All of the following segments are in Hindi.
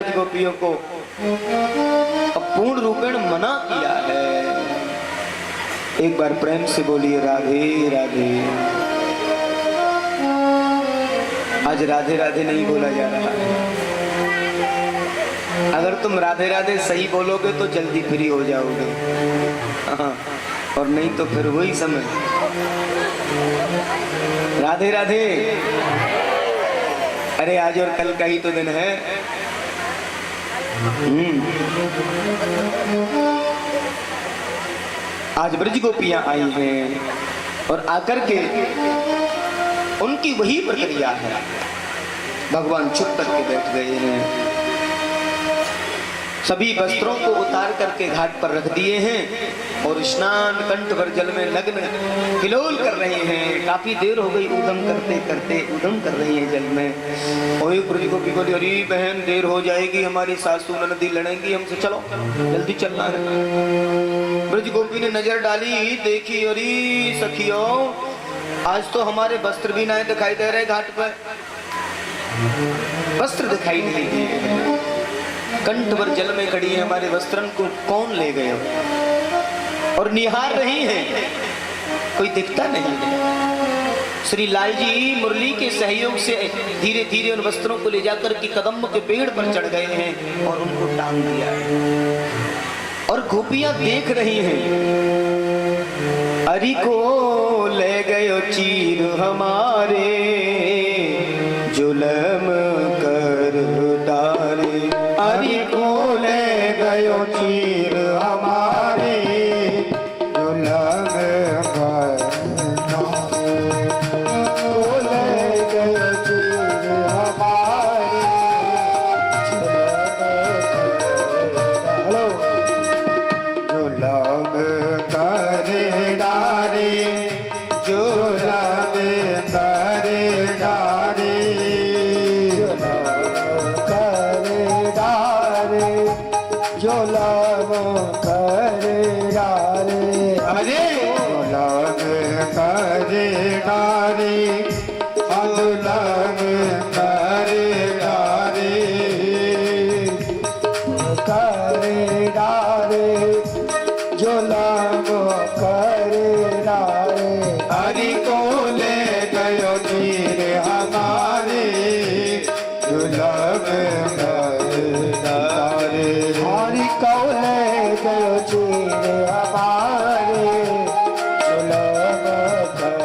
गोपियों को पूर्ण रूपेण मना किया है। एक बार प्रेम से बोलिए राधे राधे। आज राधे राधे नहीं बोला जा रहा है। अगर तुम राधे राधे सही बोलोगे तो जल्दी फ्री हो जाओगे, हाँ, और नहीं तो फिर वही समय राधे राधे। अरे आज और कल का ही तो दिन है। आज ब्रज गोपियां आई हैं और आकर के उनकी वही प्रक्रिया है। भगवान चुप करके बैठ गए हैं, सभी वस्त्रों को उतार करके घाट पर रख दिए हैं और स्नान कंठ भर जल में लग्न हिलोल कर रहे हैं। काफी देर हो गई उदम करते करते, उदम कर रही है जल में। और ब्रज गोपी बोली, अरे बहन देर हो जाएगी, हमारी सासू ननदी लड़ेंगी हमसे, चलो जल्दी चलना है। ब्रज गोपी ने नजर डाली, देखी, अरे सखियों आज तो हमारे वस्त्र भी नहीं दिखाई दे रहे, घाट पर वस्त्र दिखाई नहीं दिए, कंठ भर जल में खड़ी है, हमारे वस्त्रन को कौन ले गए? और निहार रही हैं, कोई दिखता नहीं है। श्री लाल जी मुरली के सहयोग से धीरे धीरे उन वस्त्रों को ले जाकर के कदम के पेड़ पर चढ़ गए हैं और उनको टांग दिया है। और गोपियां देख रही हैं, अरि को ले गयो चीर हमारे, जुलम कर डारे। अरि को ले गयो चीर हमारे, जुलम कर डारे। को ले गयो चीर हमारे, जुलम कर डारे, जुलम कर डारे। जुलम कर डारे, अरे जुलम कर डारे, जुलम कर डारे, कर डारे, जुलम कर डारे। हरि को ले गयो चीर हमारे, जुलम कर डारे। हरि को ले गयो चीर हमारे, जुलम कर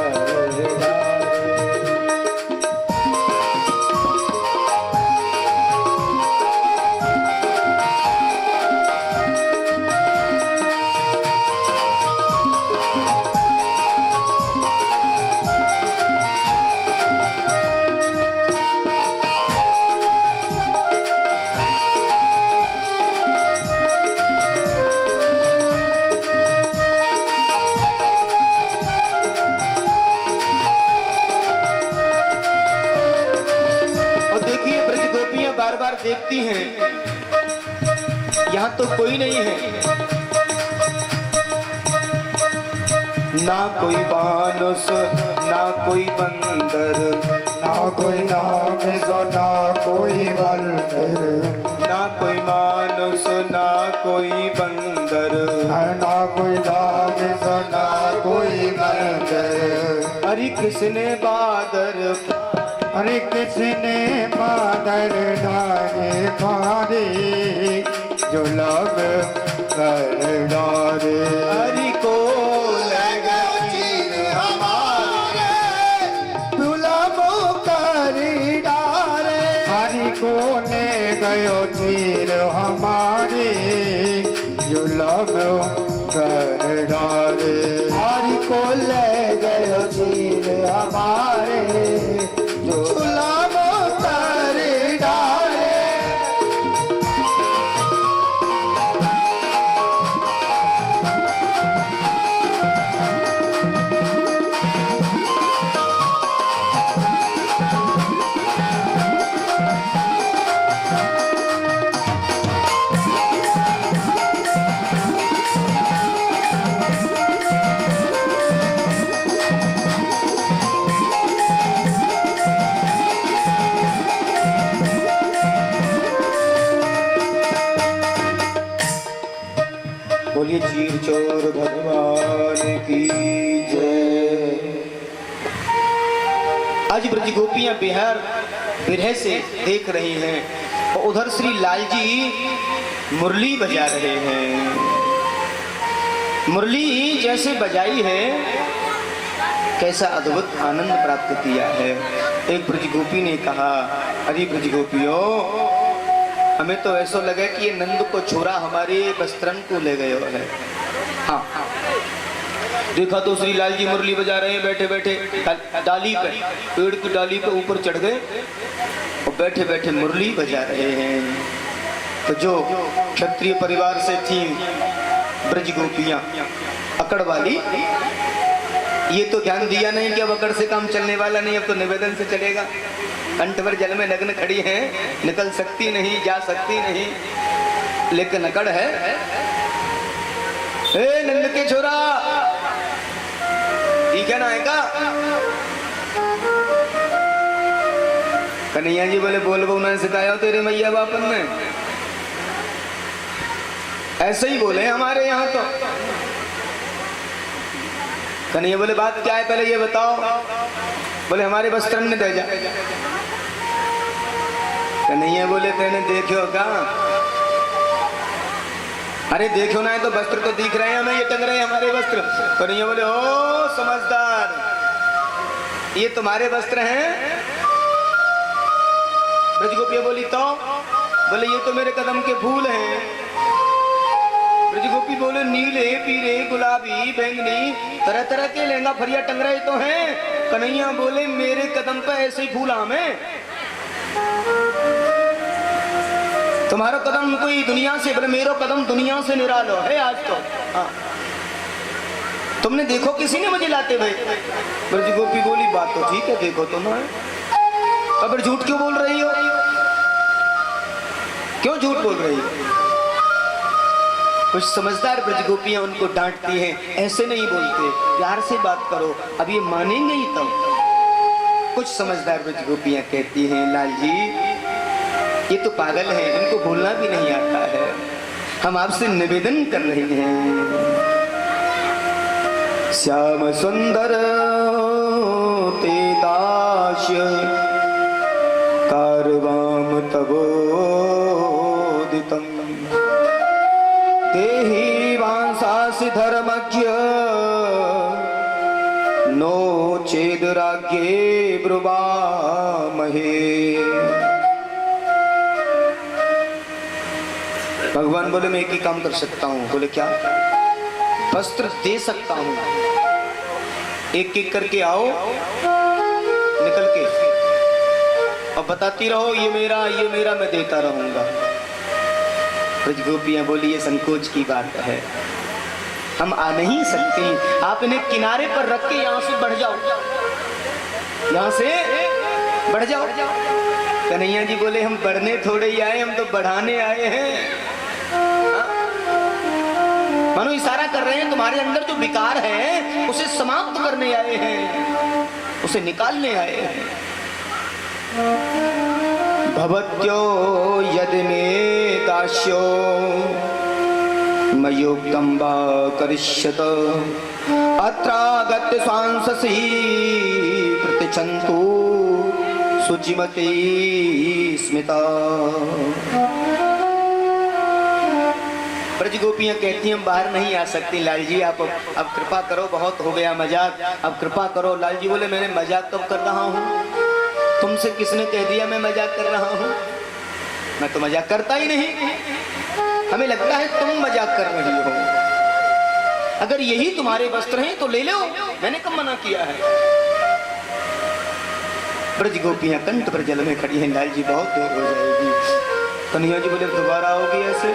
डारे। बार बार देखती हैं, यहाँ तो कोई नहीं है, ना कोई मानुष ना कोई बंदर, ना कोई नाम सो ना कोई बंदर, ना कोई मानुष ना कोई बंदर, ना कोई नाम सो ना कोई बंदर। हरि किसने बादर, अरे किसने बादर डारे मारे, जुलम कर डारे। हरि को ले गयो चीर हमारे, जुलम कर डारे। हरि को ले गयो चीर हमारे, जुलम कर डारे। हरि को ले गयो चीर हमारे, जुलम कर डारे। बोलिए चीर चोर भगवान की जय। आज ब्रज गोपियां बिहार बिरह से देख रही हैं और उधर श्री लाल जी मुरली बजा रहे हैं। मुरली जैसे बजाई है, कैसा अद्भुत आनंद प्राप्त किया है। एक ब्रज गोपी ने कहा, अरे ब्रज गोपियों, हमें तो ऐसा लगा कि ये नंद को छोरा हमारे वस्त्रन को ले गए है। हाँ, देखा तो श्री लाल जी मुरली बजा रहे हैं, बैठे बैठे डाली पे, पेड़ की डाली पे ऊपर चढ़ गए और बैठे बैठे मुरली बजा रहे हैं। तो जो क्षत्रिय परिवार से थी ब्रज गोपियां अकड़ वाली, ये तो ध्यान दिया नहीं कि अब अकड़ से काम चलने वाला नहीं, अब तो निवेदन से चलेगा। कंठ पर जल में नग्न खड़ी हैं, निकल सकती नहीं, जा सकती नहीं, लेकिन अकड़ है। ए नंद के छोरा, ठीक है ना आएगा? कन्हैया जी बोले, बोल बो मैंने सिखाया तेरे मैया बापन ने, ऐसे ही बोले हमारे यहाँ तो। कन्हैया बोले, बात क्या है पहले ये बताओ। बोले, हमारे वस्त्र ने दे जा। कन्हैया बोले, तेने देखो का? अरे देखो ना, तो वस्त्र तो दिख रहे हैं हमें, ये टंग रहे हैं हमारे वस्त्र। कन्हैया बोले, ओ समझदार, ये तुम्हारे वस्त्र हैं? ब्रज गोपिया बोली, तो बोले, ये तो मेरे कदम के फूल हैं। ब्रज गोपी बोले, नीले पीले गुलाबी बैंगनी तरह तरह के लहंगा फरिया टंग रहे तो हैं। कन्हैया बोले, मेरे कदम पे ऐसे ही फूल आम है। तुम्हारा कदम कोई दुनिया से, बोले मेरा कदम दुनिया से निरालो है आज तो। हाँ, तुमने देखो किसी ने मुझे लाते हुए? ब्रज गोपी बोली, बात तो ठीक है, देखो तो ना। अब झूठ क्यों बोल रही हो? क्यों झूठ बोल रही हो? कुछ समझदार ब्रज गोपियां उनको डांटती हैं, ऐसे नहीं बोलते, प्यार से बात करो, अब ये मानेंगे ही तब। कुछ समझदार ब्रज गोपियां कहती हैं, लाल जी ये तो पागल है, इनको बोलना भी नहीं आता है, हम आपसे निवेदन कर रहे हैं। श्याम सुंदर ते दास्य कारवाम तबोदितम् देहि वांसासि धर्मज्ञ नो चेद राज्ञे ब्रुवामहे। भगवान बोले, मैं एक ही काम कर सकता हूँ। बोले क्या? वस्त्र दे सकता हूँ, एक एक करके आओ निकल के और बताती रहो, ये मेरा मैं देता रहूंगा। ब्रज गोपियां बोली, ये संकोच की बात है, हम आ नहीं सकती, आप इन्हें किनारे पर रख के यहाँ से बढ़ जाओ, यहाँ से बढ़ जाओ। कन्हैया जी बोले, हम बढ़ने थोड़े ही आए, हम तो बढ़ाने आए हैं। मानो इशारा कर रहे हैं, तुम्हारे अंदर जो विकार है उसे समाप्त करने आए हैं, उसे निकालने आए हैं। भवत्यो यदि मे दास्यो मयोक्तं वा करिष्यत अत्रागत्य स्वांससि प्रतिछन्तु शुचिमती स्मिता। ब्रज गोपियां कहती हैं, हम बाहर नहीं आ सकती लाल जी, आप अब कृपा करो, बहुत हो गया मजाक, अब कृपा करो। लाल जी बोले, मैंने मजाक कब कर रहा हूँ? तुमसे किसने कह दिया मैं मजाक कर रहा हूँ? मैं तो मजाक करता ही नहीं, हमें लगता है तुम मजाक कर रही हो। अगर यही तुम्हारे वस्त्र हैं तो ले लो, मैंने कब मना किया है? ब्रज गोपियां कंठ पर जल में खड़ी हैं, लाल जी बहुत देर हो जाएगी। कन्हैया जी बोले, दोबारा आओगी ऐसे?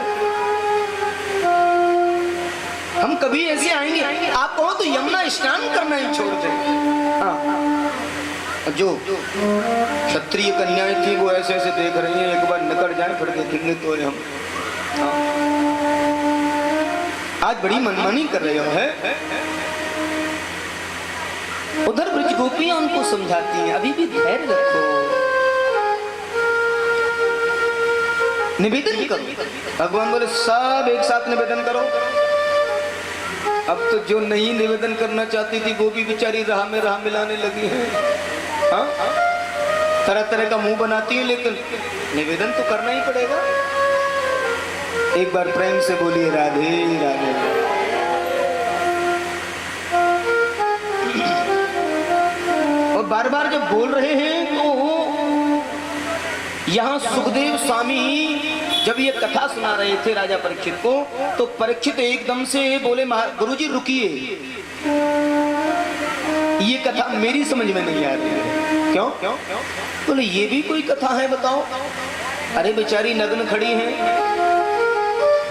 हम कभी ऐसे आएंगे, आप कहो तो यमुना स्नान करना ही छोड़ दे। हाँ, जो क्षत्रिय कन्याएं थी वो ऐसे ऐसे देख रही हैं, एक बार निकल जाए फिर देखेंगे तो हम। हाँ, आज बड़ी मनमानी कर रहे हो है? उधर ब्रज गोपियां उनको समझाती हैं, अभी भी धैर्य रखो, निवेदन करो। भगवान बोले, सब एक साथ निवेदन करो। अब तो जो नहीं निवेदन करना चाहती थी वो भी बेचारी राह में राह मिलाने लगी है। हाँ, तरह तरह का मुंह बनाती है, लेकिन निवेदन तो करना ही पड़ेगा। एक बार प्रेम से बोलिए राधे राधे। और बार बार जब बोल रहे हैं तो यहाँ सुखदेव स्वामी जब ये कथा सुना रहे थे राजा परीक्षित को, तो परीक्षित एकदम से बोले गुरुजी रुकिए, ये कथा मेरी समझ में नहीं आ रही है। क्यों? बोले ये भी कोई कथा है बताओ? अरे बेचारी नग्न खड़ी है,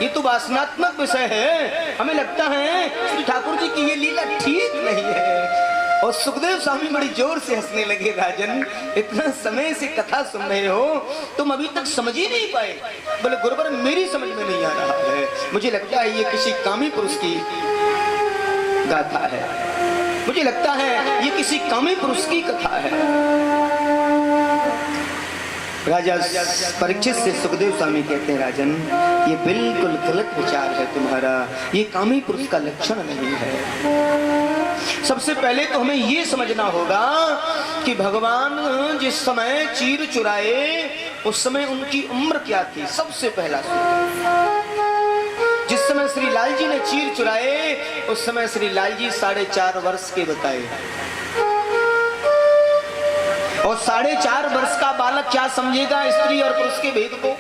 ये तो वासनात्मक विषय है, हमें लगता है श्री ठाकुर जी की ये लीला ठीक नहीं है। और सुखदेव स्वामी बड़ी जोर से हंसने लगे, राजन इतना समय से कथा सुन रहे हो, तुम अभी तक समझ ही नहीं पाए? बोले गुरुवर मेरी समझ में नहीं आ रहा है, मुझे लगता है ये किसी कामी पुरुष की गाथा है, मुझे लगता है ये किसी कामी पुरुष की कथा है। राजा परीक्षित से सुखदेव स्वामी कहते हैं, राजन ये बिल्कुल गलत विचार है तुम्हारा, ये कामी पुरुष का लक्षण नहीं है। सबसे पहले तो हमें ये समझना होगा कि भगवान जिस समय चीर चुराए उस समय उनकी उम्र क्या थी। सबसे पहला जिस समय श्री लाल जी ने चीर चुराए उस समय श्री लाल जी 4.5 वर्ष के बताए, और 4.5 वर्ष का बालक क्या समझेगा स्त्री और पुरुष के भेद को?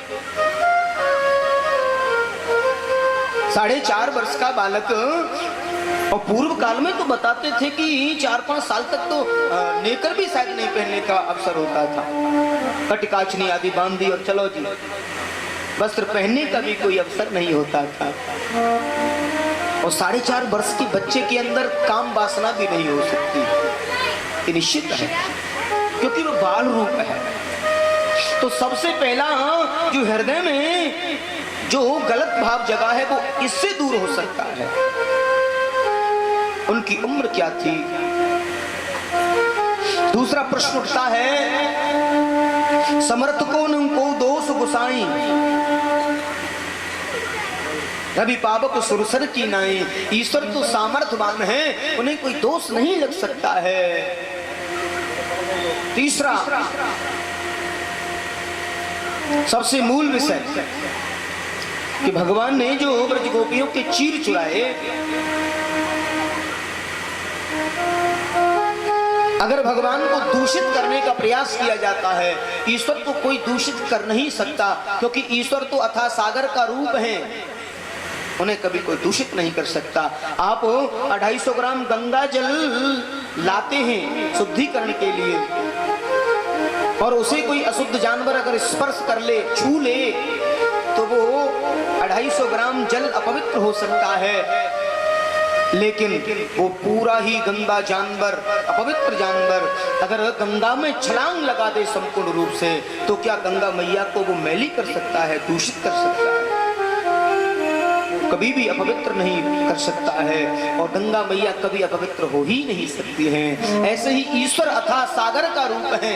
4.5 वर्ष का बालक, और पूर्व काल में तो बताते थे कि 4-5 साल तक तो नेकर भी शायद नहीं पहनने का अवसर होता था, कटकाचनी आदि बांध दी और चलो जी, वस्त्र पहनने का भी कोई अवसर नहीं होता था। और 4.5 वर्ष के बच्चे के अंदर काम वासना भी नहीं हो सकती, ये निश्चित है, क्योंकि वो बाल रूप है। तो सबसे पहला जो हृदय में जो गलत भाव जगा है वो इससे दूर हो सकता है। उनकी उम्र क्या थी? दूसरा प्रश्न उठता है, समर्थकों ने उनको दोष गुसाई, रवि पावक सुरसर की नाई। ईश्वर तो सामर्थ्यवान है, उन्हें कोई दोष नहीं लग सकता है। तीसरा सबसे मूल विषय कि भगवान ने जो ब्रज गोपियों के चीर चुराए, अगर भगवान को दूषित करने का प्रयास किया जाता है, ईश्वर को कोई दूषित कर नहीं सकता, क्योंकि ईश्वर तो अथाह सागर का रूप है, उन्हें कभी कोई दूषित नहीं कर सकता। आप 250 ग्राम गंगा जल लाते हैं शुद्धिकरण के लिए, और उसे कोई अशुद्ध जानवर अगर स्पर्श कर ले, छू ले, तो वो 250 ग्राम जल अपवित्र हो सकता है। लेकिन वो पूरा ही गंगा जानवर, अपवित्र जानवर अगर गंगा में छलांग लगा दे संपूर्ण रूप से, तो क्या गंगा मैया को वो मैली कर सकता है, दूषित कर सकता है? कभी भी अपवित्र नहीं कर सकता है, और गंगा मैया कभी अपवित्र हो ही नहीं सकती हैं। ऐसे ही ईश्वर अथाह सागर का रूप है,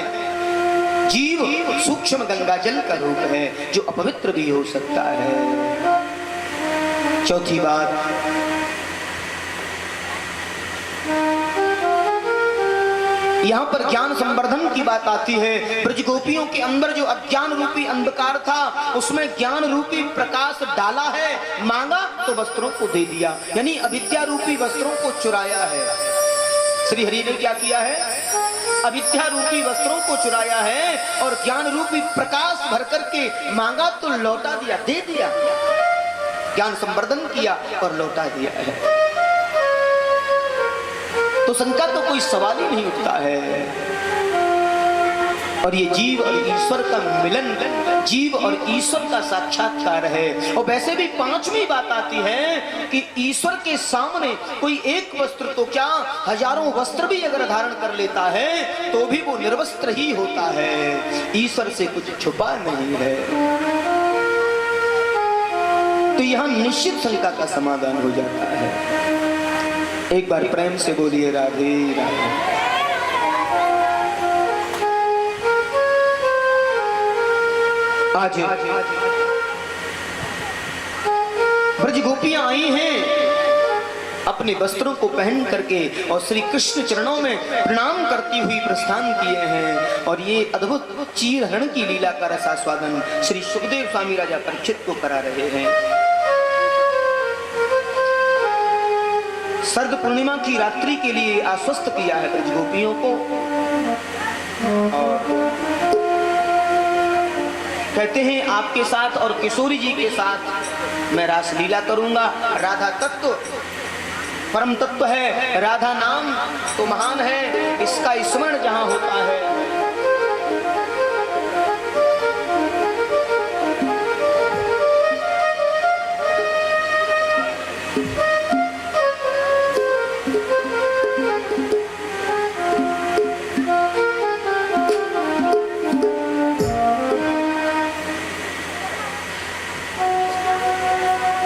जीव सूक्ष्म गंगा जल का रूप है, जो अपवित्र भी हो सकता है। चौथी बात, यहाँ पर ज्ञान संवर्धन की बात आती है। ब्रज गोपियों के अंदर जो अज्ञान रूपी अंधकार था, उसमें ज्ञान रूपी प्रकाश डाला है, मांगा तो वस्त्रों को दे दिया, यानी अविद्या रूपी वस्त्रों को चुराया है। श्री हरि ने क्या किया है? अविद्या रूपी वस्त्रों को चुराया है, और ज्ञान रूपी प्रकाश भर करके मांगा तो लौटा दिया, दे दिया, ज्ञान संवर्धन किया और लौटा दिया है। तो शंका तो कोई सवाल ही नहीं उठता है। और ये जीव और ईश्वर का मिलन, जीव और ईश्वर का साक्षात्कार है। और वैसे भी 5वीं बात आती है कि ईश्वर के सामने कोई एक वस्त्र तो क्या, हजारों वस्त्र भी अगर धारण कर लेता है तो भी वो निर्वस्त्र ही होता है, ईश्वर से कुछ छुपा नहीं है। तो यहां निश्चित शंका का समाधान हो जाता है। एक बार प्रेम से बोलिए राधे राधे। आज ब्रज गोपियां आई हैं अपने वस्त्रों को पहन करके और श्री कृष्ण चरणों में प्रणाम करती हुई प्रस्थान किए हैं। और ये अद्भुत चीरहरण की लीला का रसास्वादन श्री सुखदेव स्वामी राजा परीक्षित को करा रहे हैं। शरद पूर्णिमा की रात्रि के लिए आश्वस्त किया है ब्रज गोपियों को और कहते हैं आपके साथ और किशोरी जी के साथ मैं रास लीला करूंगा। राधा तत्व परम तत्व है, राधा नाम तो महान है, इसका स्मरण जहां होता है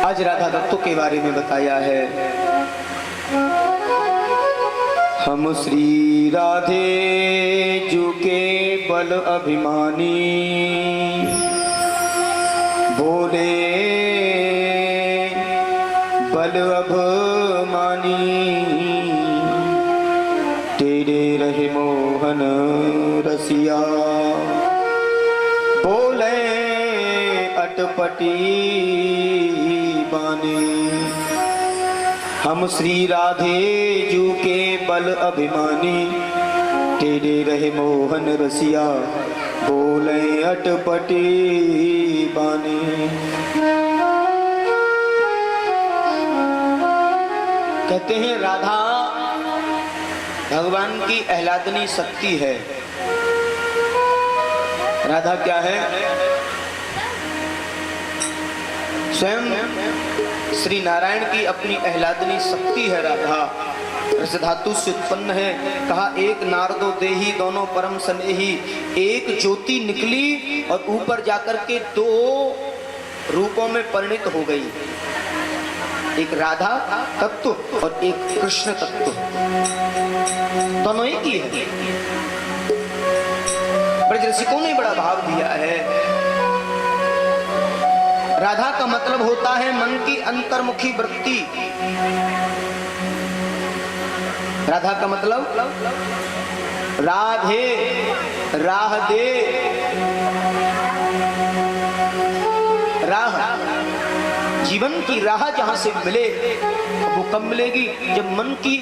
आज राधा दत्तों के बारे में बताया है। हम श्री राधे जू के बल अभिमानी बोले बल अभिमानी तेरे रहे मोहन रसिया बोले अटपटी हम श्री राधे जू के बल अभिमानी तेरे रहे मोहन रसिया बोले अटपटी बानी। कहते हैं राधा भगवान की आह्लादनी शक्ति है। राधा क्या है? स्वयं श्री नारायण की अपनी आह्लादनी शक्ति है राधा। रस धातु से उत्पन्न है। कहा एक नारदो देही दोनों परम स्नेही, एक ज्योति निकली और ऊपर जाकर के दो रूपों में परिणित हो गई, एक राधा तत्व और एक कृष्ण तत्व, दोनों एक ही है। ब्रज रसिकों ने बड़ा भाव दिया है। राधा का मतलब होता है मन की अंतर्मुखी वृत्ति। राधा का मतलब राधे राह दे राह, जीवन की राह जहां से मिले वो कब मिलेगी? जब मन की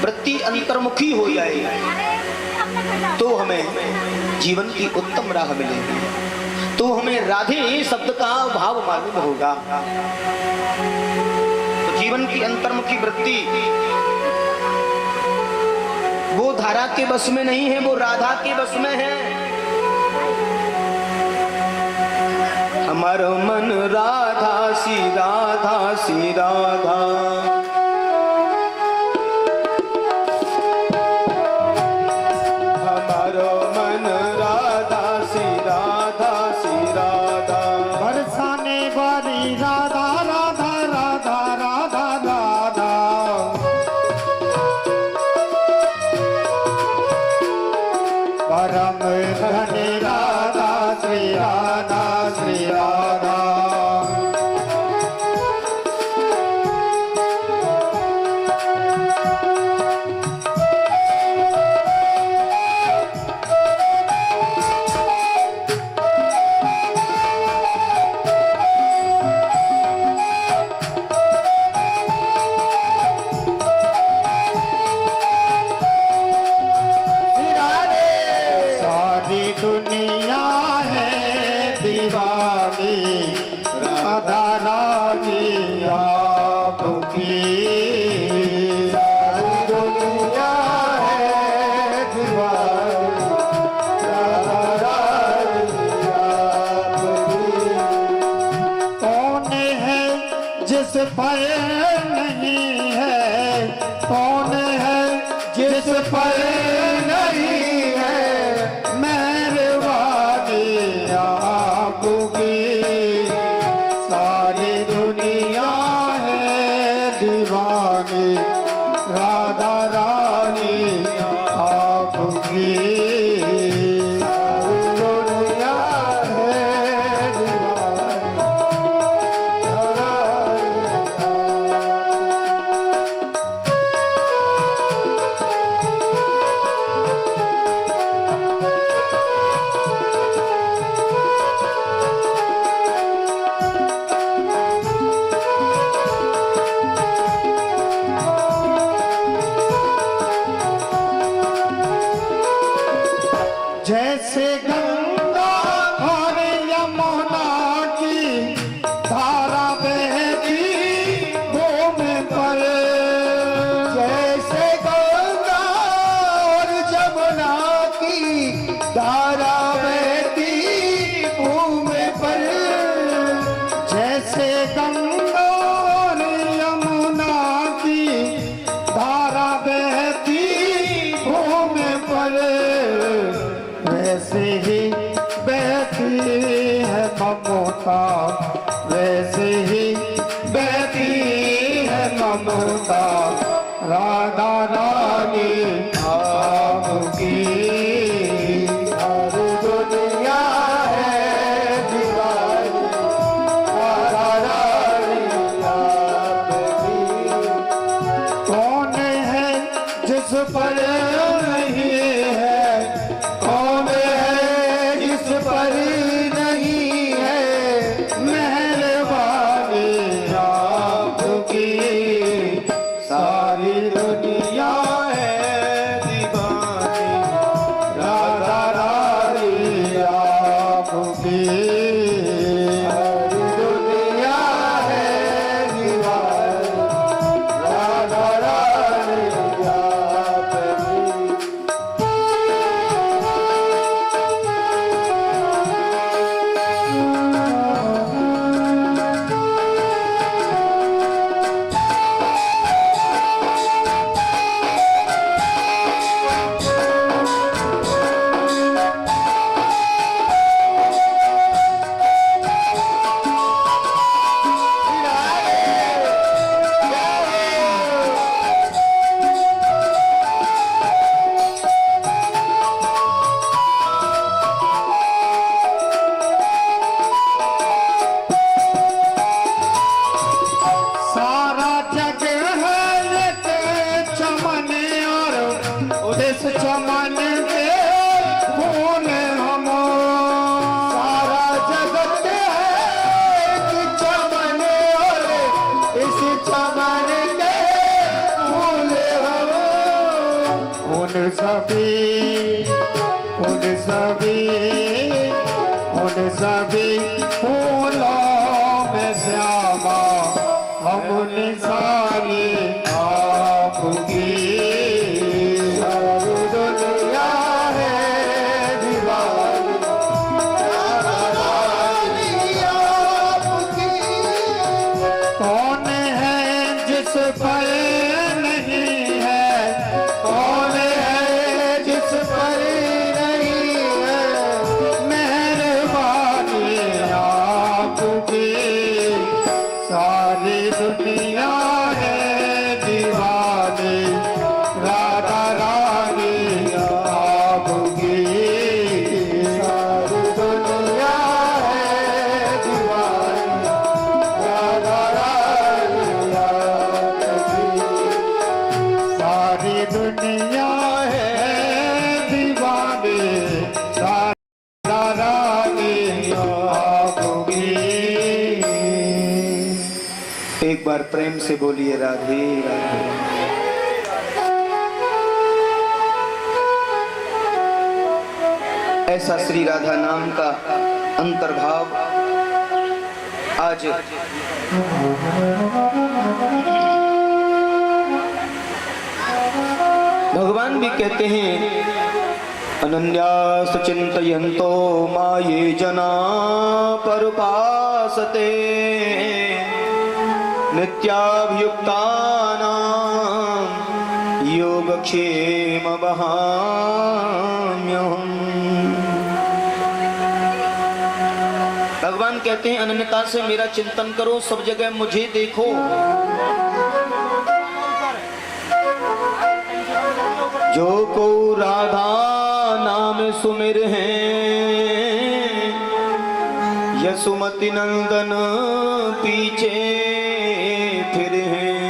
वृत्ति अंतर्मुखी हो जाए तो हमें जीवन की उत्तम राह मिलेगी, तो हमें राधे शब्द का भाव मालूम होगा। तो जीवन की अंतर्मुखी वृत्ति वो धारा के बस में नहीं है, वो राधा के बस में है। हमारो मन राधा सी राधा सी राधा, हमारो मन राधा सी राधा सी राधा, बरसाने वाली राधा राधा राधा राधा राधा, परम धनी राधा श्री राधा श्री राधा। दुनिया है दीवानी राधा रानी आपकी, दुनिया है दीवानी राधा रानी आपकी। कौन है जिस पर नहीं है, कौन है जिस पर नहीं है सारी दुनिया है दीवानी राधा रानी आपकी, दुनिया है दीवानी। जैसे गंगा और यमुना की धारा बहती भूमि पर, वैसे ही बहती है ममता, वैसे ही बहती है ममता। राधा रानी आपकी हर दुनिया है दीवानी, राधा रानी आपकी। कौन है जिस पर नहीं है, कौन है जिस पर नहीं है मेहरबानी आपकी। सारी दुनिया है दीवानी, राधा रानी आपकी। सारी दुनिया है दीवानी, राधा रानी आपकी। सारा जग है लेते चमन और इस चमन के फूल हम। सारा जगत है एक चमन और इस चमन के फूल हम। उन सभी फूलों में श्यामा हम निशानी आपकी। सारी दुनिया है दीवानी, राधा रानी आपकी। कौन है जिस पर नहीं है, कौन है जिस पर नहीं है मेहरबानी आपकी। सारी दुनिया है दीवानी, राधा रानी आपकी। सारी दुनिया है दीवानी, राधा रानी आपकी। सारी दुनिया है दीवानी, राधा रानी आपकी। एक बार प्रेम से बोलिए राधे राधे। ऐसा श्री राधा नाम का अंतर्भाव आज भगवान भी कहते हैं, अनन्यास चिंतयन्तो माये जना परुपासते नित्याभियुक्तानां योगक्षेम वहाम्यहम्। भगवान कहते हैं, अनन्यता से मेरा चिंतन करो, सब जगह मुझे देखो। जो को राधा नाम सुमिर हैं, यशुमति नंदन पीछे फिर हैं।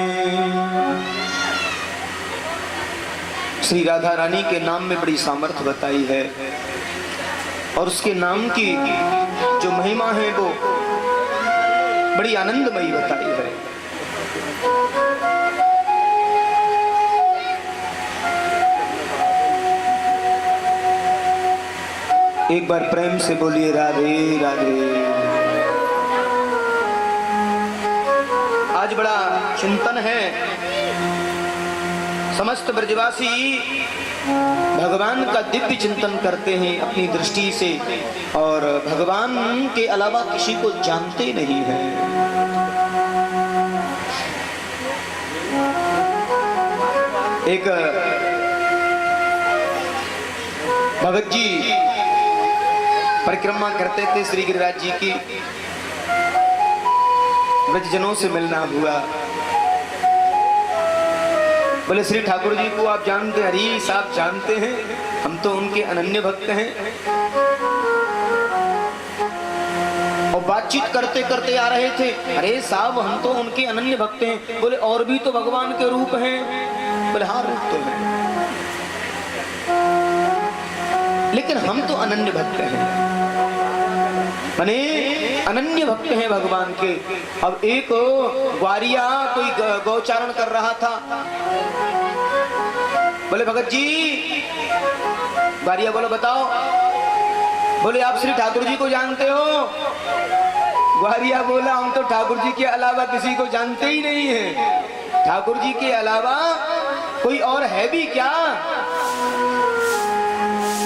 श्री राधा रानी के नाम में बड़ी सामर्थ्य बताई है और उसके नाम की जो महिमा है वो बड़ी आनंदमयी बताई है। एक बार प्रेम से बोलिए राधे राधे। आज बड़ा चिंतन है, समस्त ब्रजवासी भगवान का दिव्य चिंतन करते हैं अपनी दृष्टि से और भगवान के अलावा किसी को जानते नहीं हैं। एक भगत जी परिक्रमा करते थे श्री गिरिराज जी की, ब्रजजनों से मिलना हुआ। बोले श्री ठाकुर जी को आप जानते हैं? हरी साहब जानते हैं, हम तो उनके अनन्य भक्त हैं। और बातचीत करते करते आ रहे थे, अरे साहब हम तो उनके अनन्य भक्त हैं। बोले और भी तो भगवान के रूप हैं। बोले हाँ रूप तो है, लेकिन हम तो अनन्य भक्त हैं, माने अनन्य भक्त हैं भगवान के। अब एक ग्वारिया कोई गौचारण कर रहा था। बोले भगत जी, ग्वारिया बोलो बताओ। बोले आप श्री ठाकुर जी को जानते हो? ग्वारिया बोला हम तो ठाकुर जी के अलावा किसी को जानते ही नहीं है। ठाकुर जी के अलावा कोई और है भी क्या?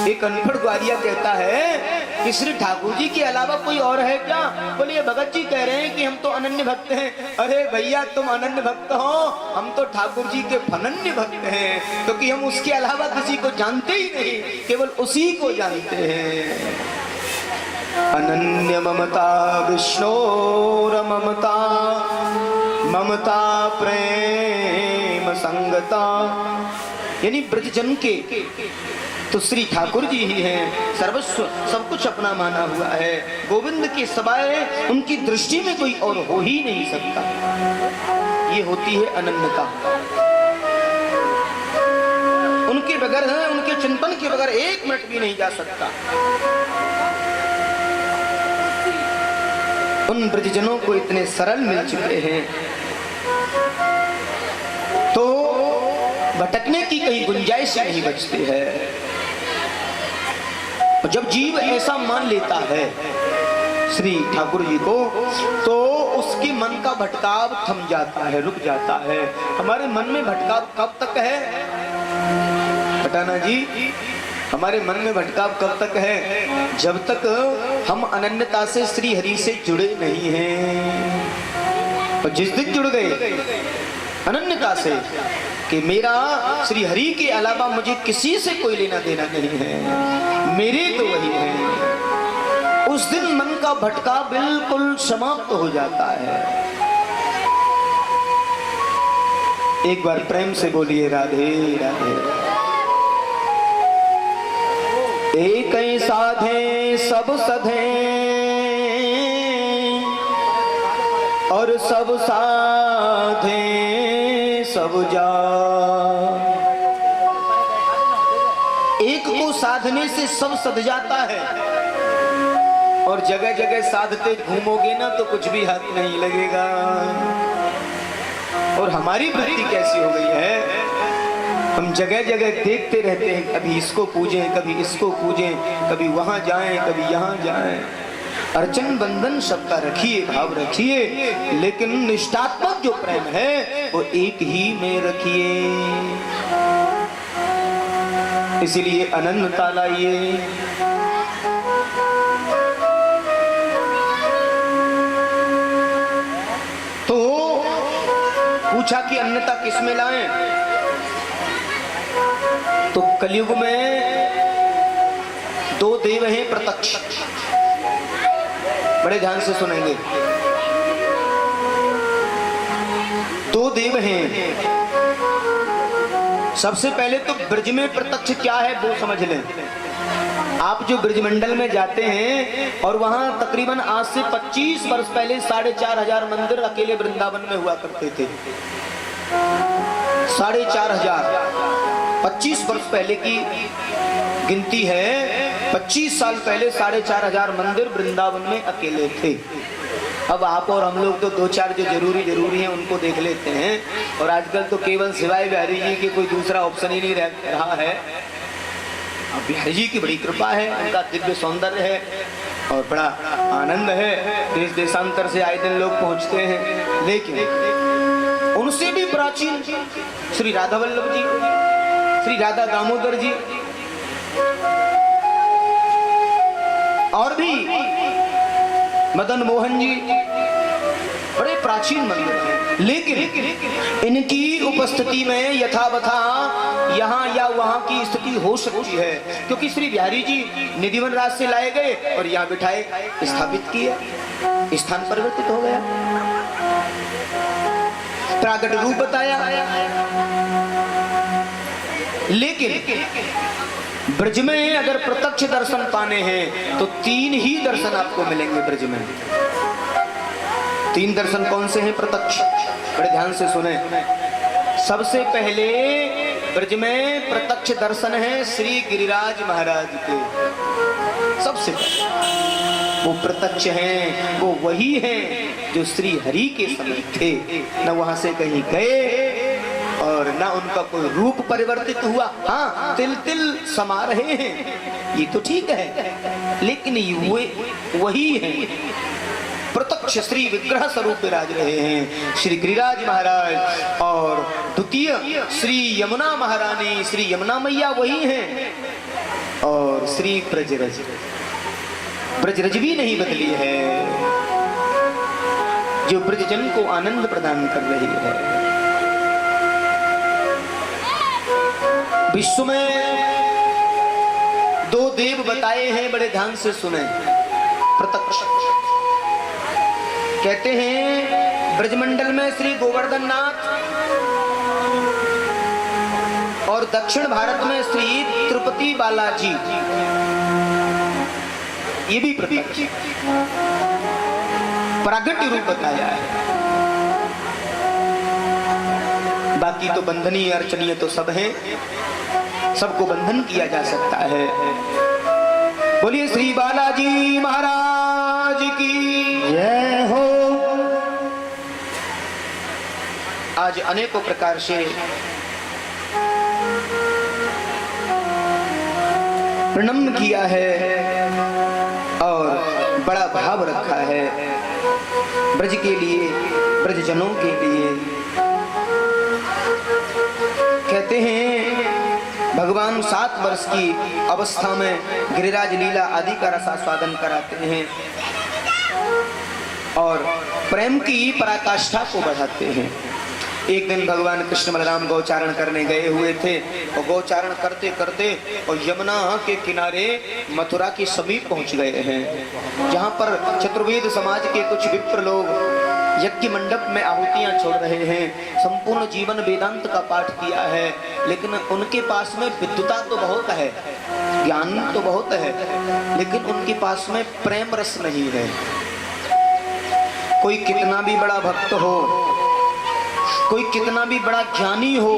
एक अनपढ़ ग्वारिया कहता है कि श्री ठाकुर जी के अलावा कोई और है क्या? बोले ये भगत जी कह रहे हैं कि हम तो अनन्य भक्त हैं। अरे भैया तुम अनन्य भक्त हो, हम तो ठाकुर जी के अनन्य भक्त हैं, क्योंकि हम उसके अलावा किसी को जानते ही नहीं, केवल उसी को जानते हैं। अनन्य ममता विष्णोर ममता, ममता प्रेम संगता, यानी ब्रजजन के तो श्री ठाकुर जी ही हैं, सर्वस्व सब कुछ अपना माना हुआ है। गोविंद के सिवाय उनकी दृष्टि में कोई और हो ही नहीं सकता। ये होती है अनन्यता। उनके बगैर, उनके चिंतन के बगैर एक मिनट भी नहीं जा सकता। उन ब्रजजनों को इतने सरल मिल चुके हैं तो भटकने की कहीं गुंजाइश नहीं बचती है। जब जीव ऐसा मान लेता है श्री ठाकुर जी को, तो उसके मन का भटकाव थम जाता है, रुक जाता है। हमारे मन में भटकाव कब तक है पटाना जी? हमारे मन में भटकाव कब तक है? जब तक हम अनन्यता से श्री हरि से जुड़े नहीं हैं। और जिस दिन जुड़ गए अनन्यता से कि मेरा श्री हरि के अलावा मुझे किसी से कोई लेना देना नहीं है, मेरे तो वही है, उस दिन मन का भटकाव बिल्कुल समाप्त हो जाता है। एक बार प्रेम से बोलिए राधे राधे। एक ही साधे सब सधे और सब साधे सब जा। एक को साधने से सब सध जाता है, और जगह जगह साधते घूमोगे ना तो कुछ भी हाथ नहीं लगेगा। और हमारी वृत्ति कैसी हो गई है, हम जगह जगह देखते रहते हैं, कभी इसको पूजें कभी इसको पूजें, कभी वहां जाएं कभी यहां जाएं। अर्चन बंधन सबका रखिए, भाव रखिए, लेकिन निष्ठात्मक जो प्रेम है वो एक ही में रखिए। इसीलिए अनन्यता लाइए। तो पूछा कि अन्यता किस में लाएं? तो कलयुग में दो देव हैं प्रत्यक्ष, बड़े ध्यान से सुनेंगे। दो देव हैं। सबसे पहले तो ब्रज में प्रत्यक्ष क्या है वो समझ लें। आप जो ब्रजमंडल में जाते हैं और वहां तकरीबन आज से 25 वर्ष पहले 4,500 मंदिर अकेले वृंदावन में हुआ करते थे। 4,500, 25 वर्ष पहले की गिनती है। 25 साल पहले 4,500 मंदिर वृंदावन में अकेले थे। अब आप और हम लोग तो दो चार जो जरूरी हैं उनको देख लेते हैं, और आजकल तो केवल सिवाय बिहारी जी के कोई दूसरा ऑप्शन ही नहीं रहा है। अब बिहारी जी की बड़ी कृपा है, उनका दिव्य सौंदर्य है और बड़ा आनंद है। देश देशांतर से आए दिन लोग पहुंचते हैं, लेकिन उनसे भी प्राचीन श्री राधा वल्लभ जी श्री राधा दामोदर जी और भी मदन मोहन जी, बड़े प्राचीन मंदिर हैं, लेकिन इनकी उपस्थिति में यथावथा यहाँ या वहाँ की स्थिति हो सकती है, क्योंकि श्री बिहारी जी निधिवन राज से लाए गए और यहाँ बिठाए, स्थापित किए, स्थान परिवर्तित हो गया, प्रागट रूप बताया। लेकिन ब्रज में अगर प्रत्यक्ष दर्शन पाने हैं तो 3 ही दर्शन आपको मिलेंगे ब्रज में। 3 दर्शन कौन से हैं प्रत्यक्ष? बड़े ध्यान से सुने। सबसे पहले ब्रज में प्रत्यक्ष दर्शन है श्री गिरिराज महाराज के। सबसे पहले वो प्रत्यक्ष हैं, वो वही हैं जो श्री हरि के समय थे, न वहां से कहीं गए और ना उनका कोई रूप परिवर्तित हुआ। हाँ, तिल तिल समा रहे हैं, ये तो ठीक है, लेकिन वही है, प्रत्यक्ष श्री विग्रह स्वरूप विराज रहे हैं श्री गिरिराज महाराज। और द्वितीय श्री यमुना महारानी, श्री यमुना मैया वही हैं। और श्री ब्रजरज, ब्रजरज भी नहीं बदली है, जो ब्रजजन को आनंद प्रदान कर रही है। विश्व में 2 देव बताए हैं, बड़े ध्यान से सुने। प्रत्यक्ष कहते हैं ब्रजमंडल में श्री गोवर्धन नाथ और दक्षिण भारत में श्री तिरुपति बालाजी, ये भी प्रत्यक्ष प्रागट्य रूप बताया है। बाकी तो बंधनीय अर्चनीय तो सब है, सबको बंधन किया जा सकता है। बोलिए श्री बालाजी महाराज की जय हो। आज अनेकों प्रकार से प्रणाम किया है और बड़ा भाव रखा है ब्रज के लिए, ब्रजजनों के लिए। कहते हैं भगवान 7 वर्ष की अवस्था में गिरिराज लीला आदि का रसास्वादन कराते हैं और प्रेम की पराकाष्ठा को बढ़ाते हैं। एक दिन भगवान कृष्ण बलराम गौचारण करने गए हुए थे और गौचारण करते करते और यमुना के किनारे मथुरा के समीप पहुंच गए हैं, जहां पर चतुर्वेद समाज के कुछ विप्र लोग यज्ञ मंडप में आहुतियां छोड़ रहे हैं। संपूर्ण जीवन वेदांत का पाठ किया है, लेकिन उनके पास में विद्वता तो बहुत है, ज्ञान तो बहुत है, लेकिन उनके पास में प्रेम रस नहीं है। कोई कितना भी बड़ा भक्त हो, कोई कितना भी बड़ा ज्ञानी हो,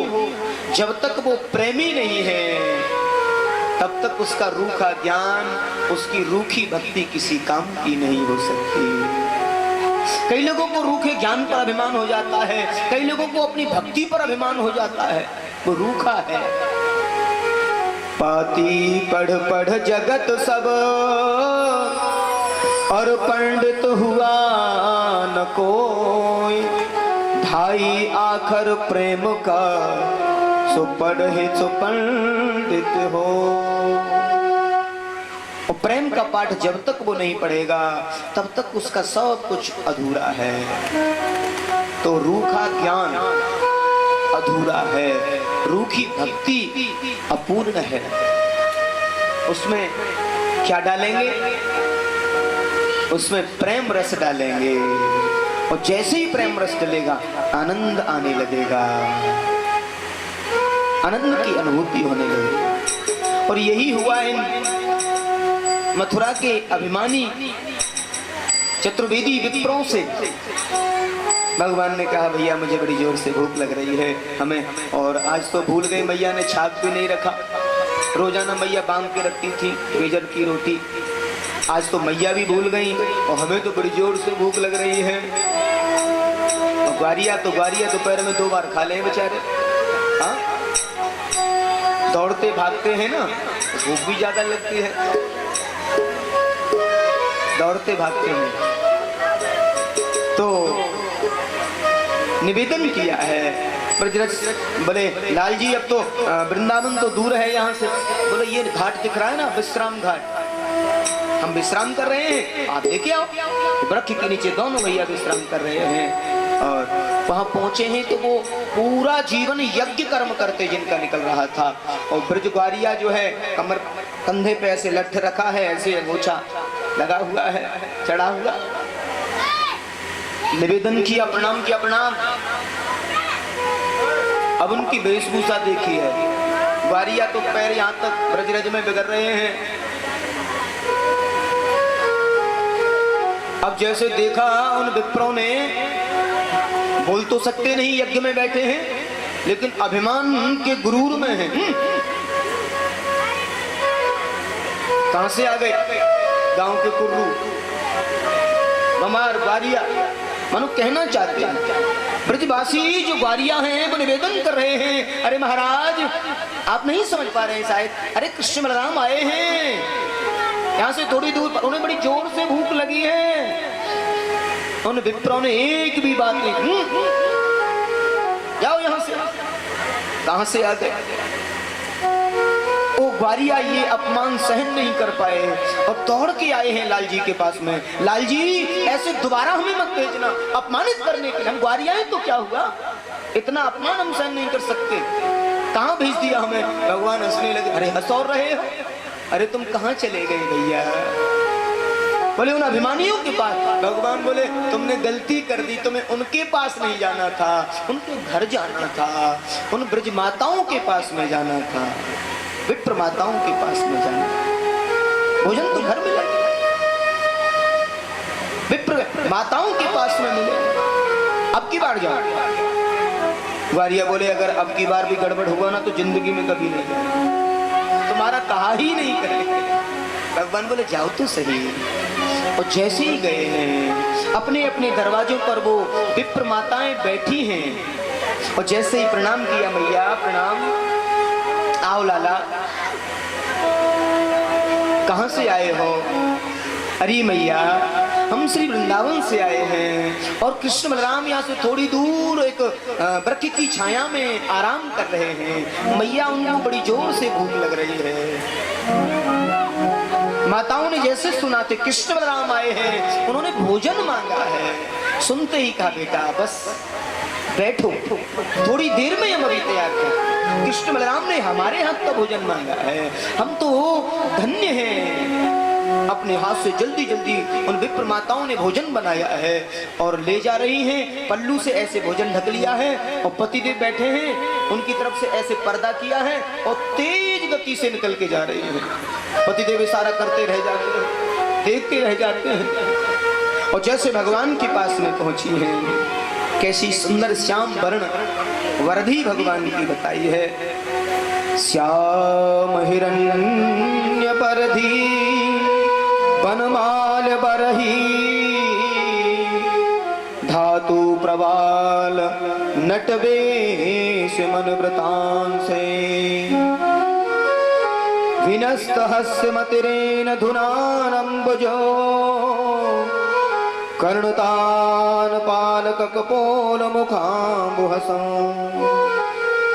जब तक वो प्रेमी नहीं है तब तक उसका रूखा ज्ञान, उसकी रूखी भक्ति किसी काम की नहीं हो सकती। कई लोगों को रूखे ज्ञान पर अभिमान हो जाता है, कई लोगों को अपनी भक्ति पर अभिमान हो जाता है, वो रूखा है। पाती पढ़ पढ़ जगत सब और पंडित हुआ न कोई, ढाई आखर प्रेम का सो पढ़े सो पंडित हो। और प्रेम का पाठ जब तक वो नहीं पढ़ेगा तब तक उसका सब कुछ अधूरा है। तो रूखा ज्ञान अधूरा है, रूखी भक्ति अपूर्ण है। उसमें क्या डालेंगे? उसमें प्रेम रस डालेंगे और जैसे ही प्रेम रस डलेगा आनंद आने लगेगा, आनंद की अनुभूति होने लगेगी। और यही हुआ इन मथुरा के अभिमानी चतुर्वेदी विप्रों से। भगवान ने कहा भैया मुझे बड़ी जोर से भूख लग रही है हमें, और आज तो भूल गई मैया ने छाप भी नहीं रखा। रोजाना मैया बांध के रखती थी बेजर की रोटी, आज तो मैया भी भूल गई और हमें तो बड़ी जोर से भूख लग रही है। और ग्वारिया दोपहर में 2 बार खा ले बेचारे। हाँ, दौड़ते भागते हैं ना, भूख भी ज्यादा लगती है, दौड़ते भागते हैं। तो निवेदन किया है ब्रजरथ बोले लाल जी अब तो वृंदावन तो दूर है यहाँ से। बोले ये घाट दिख रहा है ना, विश्राम घाट, हम विश्राम कर रहे हैं, आप देखे आओ। वृक्ष के नीचे दोनों भैया विश्राम कर रहे हैं और वहां पहुंचे हैं तो वो पूरा जीवन यज्ञ कर्म करते जिनका निकल रहा था। और ब्रजग्वारिया जो है कमर कंधे पे ऐसे लठ रखा है, ऐसे मोछा लगा हुआ है, चढ़ा हुआ, निवेदन किया, प्रणाम किया, प्रणाम। अब उनकी वेशभूषा देखी है, ग्वारिया तो पैर यहाँ तक ब्रजरज में बिगड़ रहे हैं। अब जैसे देखा उन विप्रों ने, बोल तो सकते नहीं, यज्ञ में बैठे हैं, लेकिन अभिमान के गुरूर में हैं। कहां से आ गए? गांव के कुर्रू, ममार, ग्वारिया, मानो कहना चाहते हैं ब्रजवासी जो ग्वारिया हैं वो निवेदन कर रहे हैं, अरे महाराज आप नहीं समझ पा रहे हैं शायद, अरे कृष्ण बलराम आए हैं यहाँ से थोड़ी दूर, उन्हें बड़ी जोर से भूख लगी है। उन विप्रों ने एक भी बात नहीं, जाओ यहाँ से। कहां से आ गए? ओ ग्वारिया ये अपमान सहन नहीं कर पाए और दौड़ के आए हैं लाल जी के पास में। लाल जी ऐसे दोबारा हमें मत भेजना, अपमानित करने के लिए। हम ग्वारिया हैं तो क्या हुआ, इतना अपमान हम सहन नहीं कर सकते, कहां भेज दिया हमें? भगवान हंसने लगे, अरे हंस और रहे हो, अरे तुम कहां चले गए भैया? बोले उन अभिमानियों के पास। भगवान बोले तुमने गलती कर दी, तुम्हें उनके पास नहीं जाना था, उनके घर जाना था, उन ब्रज माताओं के पास में जाना था, विप्र माताओं के पास में जाना। भोजन तो घर मिले, विप्र माताओं के पास में मिले, अब की बार जाओ। ग्वारिया बोले अगर अब की बार भी गड़बड़ हुआ ना तो जिंदगी में कभी नहीं जाए, तुम्हारा कहा ही नहीं करेंगे। भगवान बोले जाओ तो सही। और जैसे ही गए हैं अपने अपने दरवाजों पर वो विप्र माताएं बैठी हैं और जैसे ही प्रणाम किया, मैया प्रणाम, आओ लाला, कहां से आए हो? अरे मैया हम श्री वृंदावन से आए हैं और कृष्ण बलराम यहाँ से थोड़ी दूर एक वृक्ष की छाया में आराम कर रहे हैं। मैया उनको बड़ी जोर से भूख लग रही है। माताओं ने जैसे सुना थे कृष्ण बलराम आए हैं, उन्होंने भोजन मांगा है, सुनते ही कहा बेटा बस बैठो, थोड़ी देर में हम अभी तैयार हैं। कृष्ण बलराम ने हमारे हाथ का भोजन मांगा है, हम तो धन्य हैं। अपने हाथ से जल्दी जल्दी उन विप्र माताओं ने भोजन बनाया है और ले जा रही हैं। पल्लू से ऐसे भोजन ढक लिया है और पतिदेव बैठे हैं, उनकी तरफ से ऐसे पर्दा किया है और तेज गति से निकल के जा रही हैं। पतिदेव इशारा करते रह जाते हैं, देखते रह जाते हैं। और जैसे भगवान के पास में पहुंची हैं, कैसी सुंदर श्याम वर्ण वरधि भगवान की बताई है। श्याम हिरण्य परधि वनमाल बरही, धातु प्रवाल नटवेश मन व्रतांसे, विनस्त हस्य मतिरेन धुनानंबुजो, कर्णतान पालक कपोल मुखाम्बुहसं।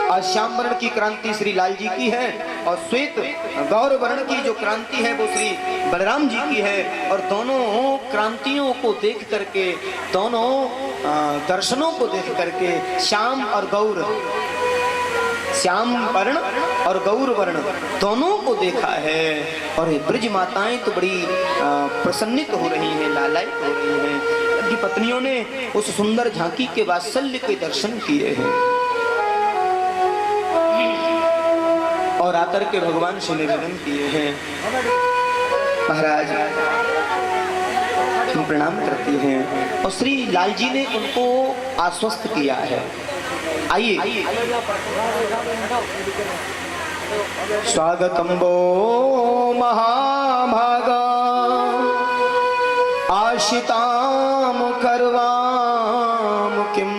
आज श्याम वर्ण की क्रांति श्री लाल जी की है और श्वेत गौर वर्ण की जो क्रांति है वो श्री बलराम जी की है। और दोनों क्रांतियों को देख करके, दोनों दर्शनों को देख करके श्याम और गौर, श्याम वर्ण और गौर वर्ण दोनों को देखा है। और ब्रज माताएं तो बड़ी प्रसन्नित हो रही हैं, लालायित हो रही हैं। उनकी पत्नियों ने उस सुंदर झांकी के वात्सल्य के दर्शन किए हैं और आकर के भगवान से निवेदन किए हैं, महाराज हम प्रणाम करते हैं। और श्री लाल जी ने उनको आश्वस्त किया है। आइए स्वागतम वो महाभागा, आशिताम करवाम किम,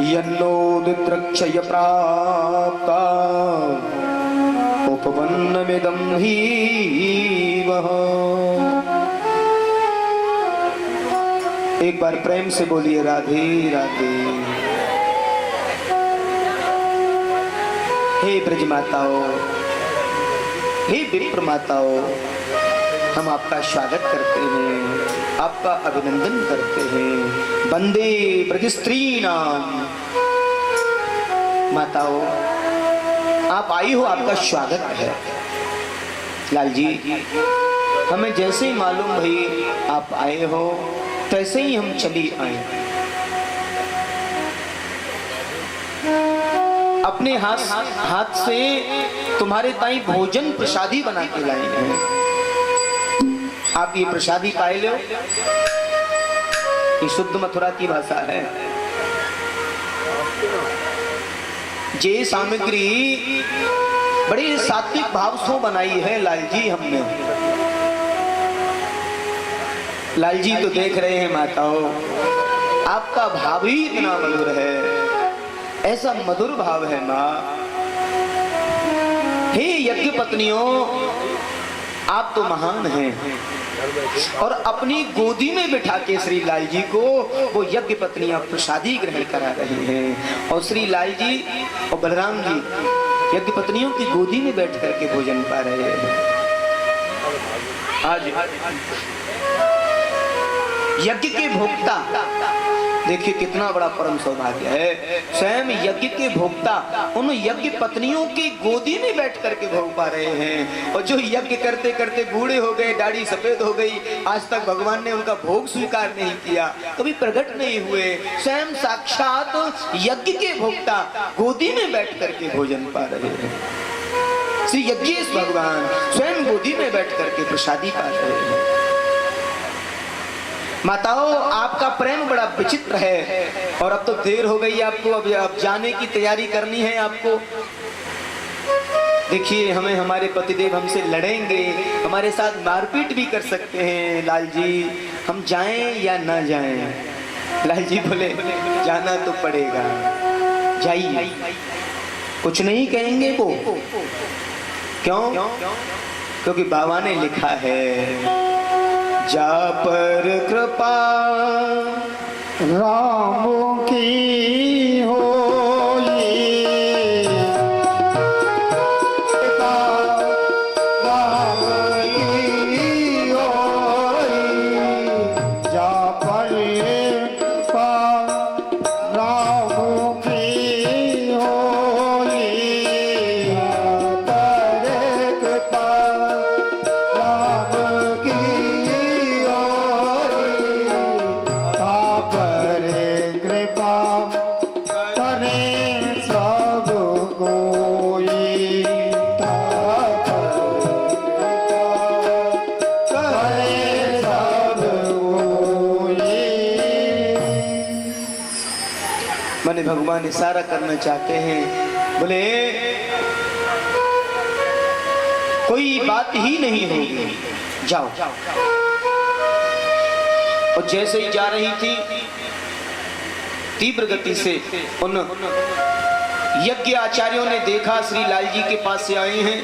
यन्नोदित्रक्षय प्राप्ता उपपन्नमिदं हि वः। एक बार प्रेम से बोलिए राधे राधे। हे ब्रज माताओं, हे विप्र माताओं, हम आपका स्वागत करते हैं, आपका अभिनंदन करते हैं। वंदे ब्रज स्त्री नाम। माताओं, आप आई हो, आपका स्वागत है। लाल जी, हमें जैसे ही मालूम भाई आप आए हो, तैसे ही हम चली आए। अपने हाथ से तुम्हारे ताई भोजन प्रसादी बना के लाए हैं। आप ये प्रसादी पाए लो। ये शुद्ध मथुरा की भाषा है। ये सामग्री बड़ी सात्विक भाव से बनाई है लाल जी हमने। लाल जी तो देख रहे हैं माताओं, आपका भाव ही इतना मधुर है, ऐसा मधुर भाव है माँ। हे यज्ञ पत्नियों, आप तो महान हैं और अपनी गोदी में बिठा के श्री लाल जी को वो यज्ञ पत्नियां प्रसादी ग्रहण करा रही हैं। और श्री लाल जी और बलराम जी यज्ञ पत्नियों की गोदी में बैठ करके भोजन पा रहे हैं। आज यज्ञ के भोक्ता, देखिए कितना बड़ा परम सौभाग्य है। स्वयं यज्ञ के भोक्ता उन यज्ञ पत्नियों की गोदी में बैठ करके भोग पा रहे हैं। और जो यज्ञ करते करते बूढ़े हो गए, दाढ़ी सफेद हो गई, आज तक भगवान ने उनका भोग स्वीकार नहीं किया, कभी प्रकट नहीं हुए, स्वयं साक्षात यज्ञ के भोक्ता गोदी में बैठ करके भोजन पा रहे हैं। श्री यज्ञेश भगवान स्वयं गोदी में बैठ करके प्रसादी पा रहे हैं। माताओं, आपका प्रेम बड़ा विचित्र है। और अब तो देर हो गई आपको, अब जाने की तैयारी करनी है आपको। देखिए, हमें हमारे पतिदेव हमसे लड़ेंगे, हमारे साथ मारपीट भी कर सकते हैं। लाल जी, हम जाएं या ना जाएं? लाल जी बोले, जाना तो पड़ेगा, जाइए। कुछ नहीं कहेंगे वो। क्यों? क्योंकि बाबा ने लिखा है, जा पर कृपा राम की होई, राम की होई, जा पर कृपा राम की होई, जा पर कृपा राम की माने भगवान इशारा करना चाहते हैं, बोले कोई बात ही नहीं होगी, जाओ। और जैसे ही जा रही थी, तीव्र गति से उन यज्ञ आचार्यों ने देखा श्री लाल जी के पास से आए हैं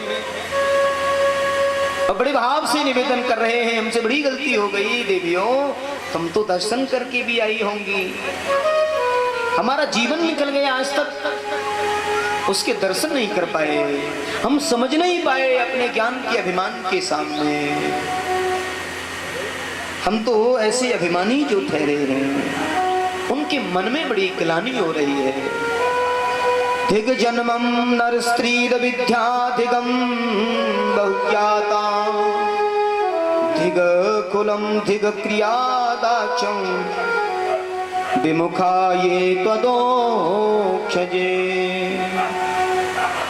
और बड़े भाव से निवेदन कर रहे हैं, हमसे बड़ी गलती हो गई देवियों, तुम तो दर्शन करके भी आई होंगी, हमारा जीवन निकल गया आज तक, उसके दर्शन नहीं कर पाए, हम समझ नहीं पाए अपने ज्ञान के अभिमान के सामने। हम तो ऐसे अभिमानी जो ठहरे हैं, उनके मन में बड़ी ग्लानि हो रही है। धिग जन्मम नर स्त्री विद्याधिगम बहुज्ञाता, धिग कुलम धिग क्रियादाचम, विमुखा ये त्वदोक्षजे।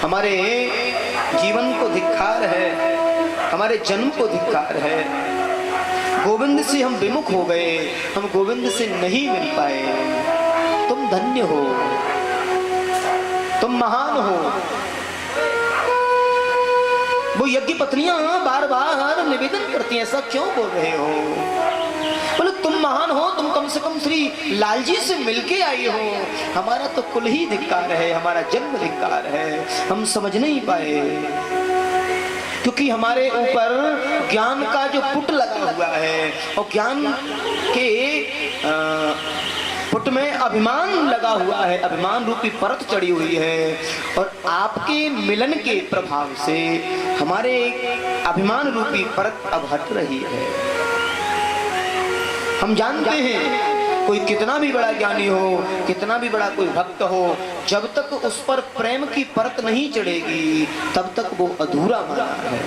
हमारे जीवन को धिक्कार है, हमारे जन्म को धिक्कार है। गोविंद से हम विमुख हो गए, हम गोविंद से नहीं मिल पाए। तुम धन्य हो, तुम महान हो। वो यज्ञ पत्नियां बार बार निवेदन करती हैं, ऐसा क्यों बोल रहे हो? बोले तुम महान हो, तुम कम से कम श्री लाल जी से मिलके आई हो, हमारा तो कुल ही धिक्कार है, हमारा जन्म धिक्कार है, हम समझ नहीं पाए। क्योंकि हमारे ऊपर ज्ञान का जो पुट लगा हुआ है, और ज्ञान के पुट में अभिमान लगा हुआ है, अभिमान रूपी परत चढ़ी हुई है, और आपके मिलन के प्रभाव से हमारे अभिमान रूपी परत अब हट रही है। हम जानते हैं कोई कितना भी बड़ा ज्ञानी हो, कितना भी बड़ा कोई भक्त हो, जब तक उस पर प्रेम की परत नहीं चढ़ेगी तब तक वो अधूरा माना है।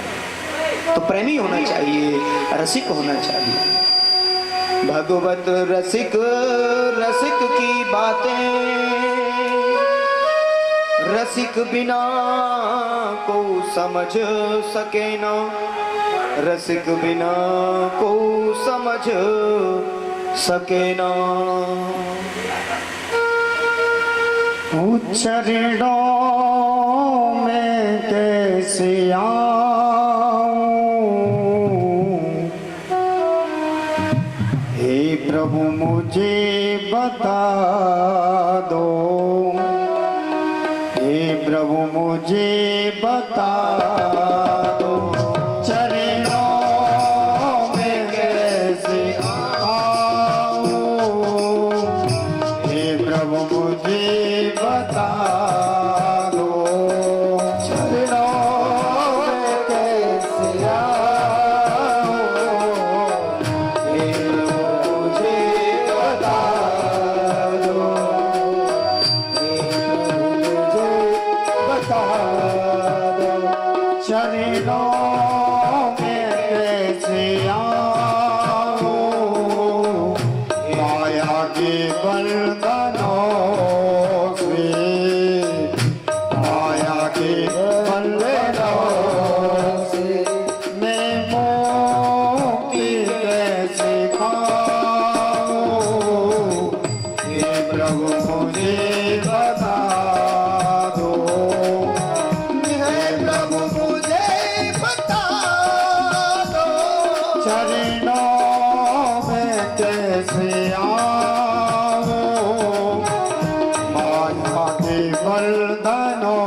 तो प्रेमी होना चाहिए, रसिक होना चाहिए। भगवत रसिक रसिक की बातें रसिक बिना को समझ सके ना, रसिक बिना को समझ सके ना। चरणों में कैसे आऊं, हे प्रभु मुझे बता दो, हे प्रभु मुझे बता दो। चरणों में कैसे आऊं, हे प्रभु मुझे बता दो। चरणों में कैसे आऊं, हे प्रभु मुझे बता दो, हे प्रभु मुझे बता दो। चरणों में कैसे आऊं, माया के बंधनों से, माया के बंधनों से मैं मुक्ति कैसे पाऊं, हे प्रभु मुझे बता दो, हे प्रभु मुझे बता दो। चरणों में कैसे आऊं, माया के बंधनों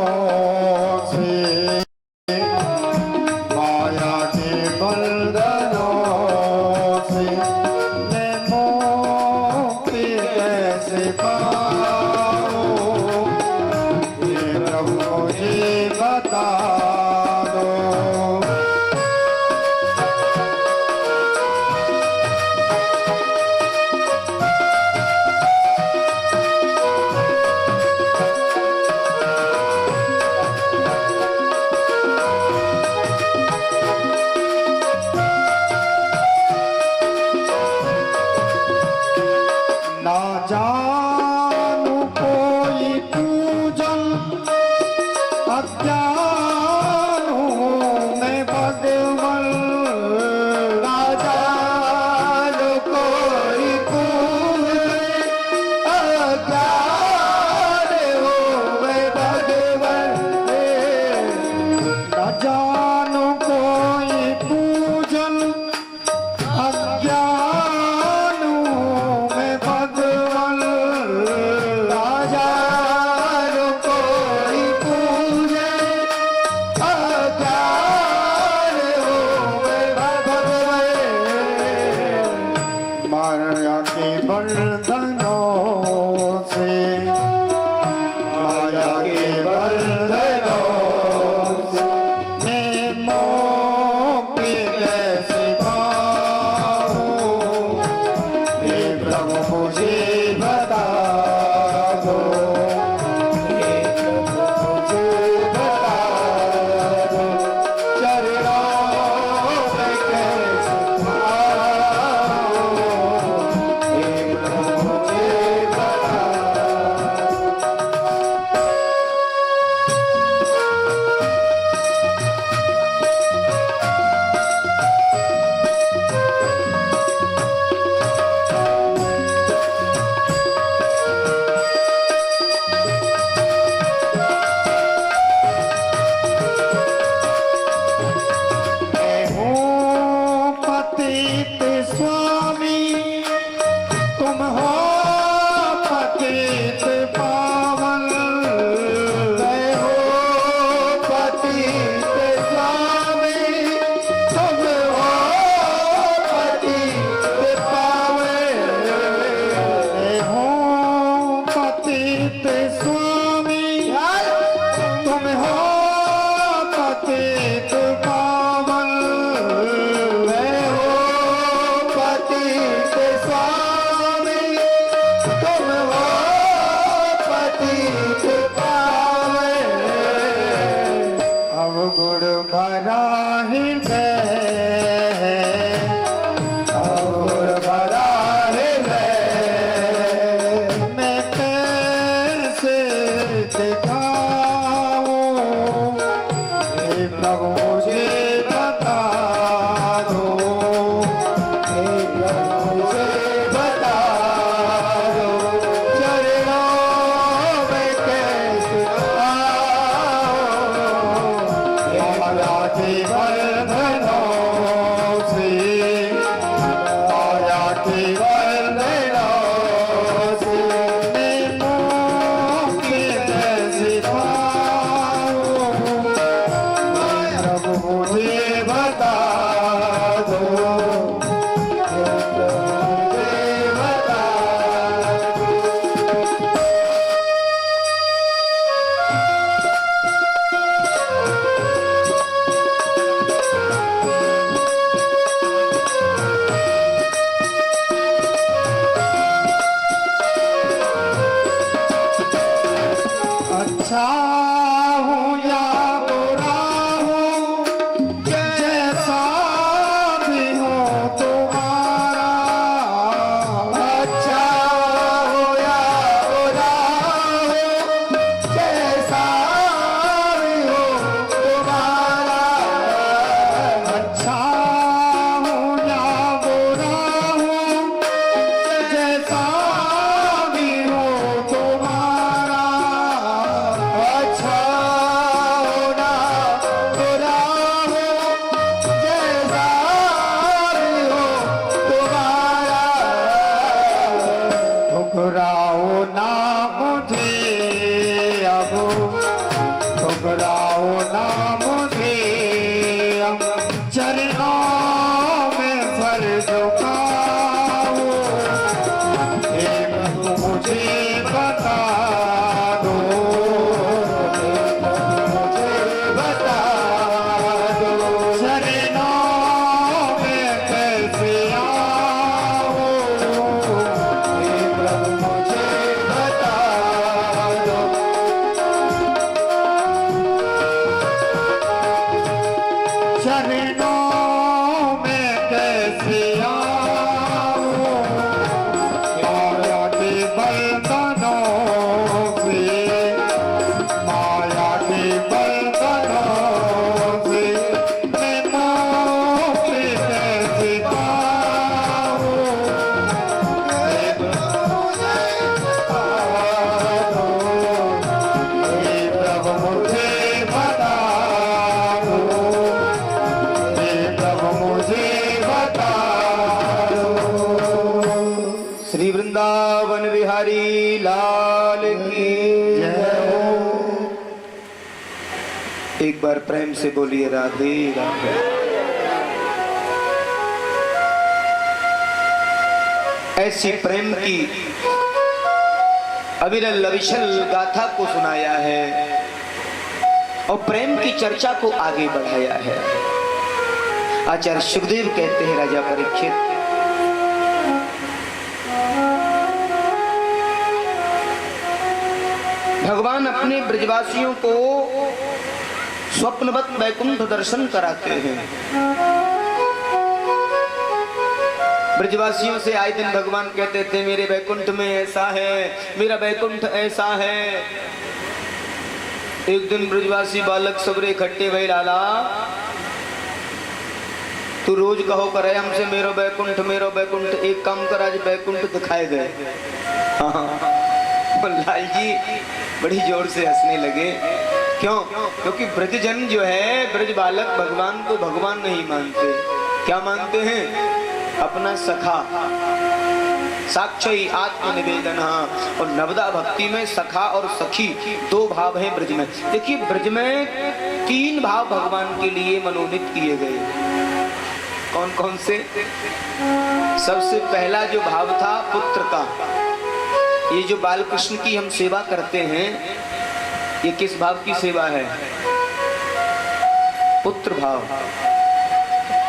से, माया के बंधनों से मैं मुक्ति कैसे पाऊं, हे प्रभु मुझे बता दो। ना जानू कोई पूजन, अज्ञान हूँ मैं भगवन। ना जानू कोई पूजन, अज्ञान हूँ मैं भगवन। ना जानू कोई पूजन, अज्ञान हूँ मैं भगवन। राजान कोई पूजे, अज्ञान हूँ मैं भगवन। माया के बंधनों से, माया के बंधनों से मैं मुक्ति कैसे पाऊं, हे प्रभु मुझे बता दो, हे प्रभु मुझे बता दो। चरणों में कैसे आऊं, हे प्रभु मुझे बता दो। मैं हूँ पतित स्वामी, तुम हो पतित पावन। मैं हूँ पतित स्वामी, तुम हो पतित पावन। मैं हूँ अच्छा हूँ या बुरा हूँ, जैसा भी हो तुम्हारा। अच्छा हो या बुरा हो, जैसा भी हो तुम्हारा। अच्छा हूँ या बुरा हूँ, जैसा भी हो तुम्हारा। अच्छा होना बुरा हो, जैसा भी हो तुम्हारा। ठुकराओ ना मुझे अब, ठुकराओ ना मुझे अब, चरणों में सर झुकाओ। हे प्रभु मुझे बता दो, हे प्रभु मुझे बता दो, चरणों में कैसे आओ। हे प्रभु मुझे बता दो। चरणों में कैसे आओ। माया के बंधनों से, माया के बंधनों से मैं मुक्ति कैसे पाऊं। हे प्रभु मुझे बता दो, हे प्रभु मुझे बता दो, हे प्रभु मुझे बता दो। श्री वृंदावन बिहारी लाल की जय हो। एक बार प्रेम से बोलिए राधे राधे। ऐसी प्रेम की अविरल अविचल गाथा को सुनाया है और प्रेम की चर्चा को आगे बढ़ाया है। आचार्य सुखदेव कहते हैं राजा परीक्षित, भगवान अपने ब्रजवासियों को स्वप्नवत वैकुंठ दर्शन कराते हैं। ब्रजवासियों से आए दिन भगवान कहते थे मेरे वैकुंठ में ऐसा है, मेरा वैकुंठ ऐसा है। एक दिन ब्रजवासी बालक सबरे इकट्ठे भई, लाला तू रोज कहो करे हमसे मेरो वैकुंठ मेरो वैकुंठ, एक काम कर आज वैकुंठ दिखाए गए। लाल जी बड़ी जोर से हंसने लगे। क्यों? क्योंकि ब्रजजन जो है, ब्रज बालक भगवान को भगवान नहीं मानते। क्या मानते हैं? अपना सखा, साक्षी आत्मनिवेदन। और नवदा भक्ति में सखा और सखी दो भाव हैं ब्रज में। देखिए ब्रज में तीन भाव भगवान के लिए मनोनीत किए गए। कौन कौन से? सबसे पहला जो भाव था पुत्र का। ये जो बाल कृष्ण की हम सेवा करते हैं, ये किस भाव की सेवा है? पुत्र भाव।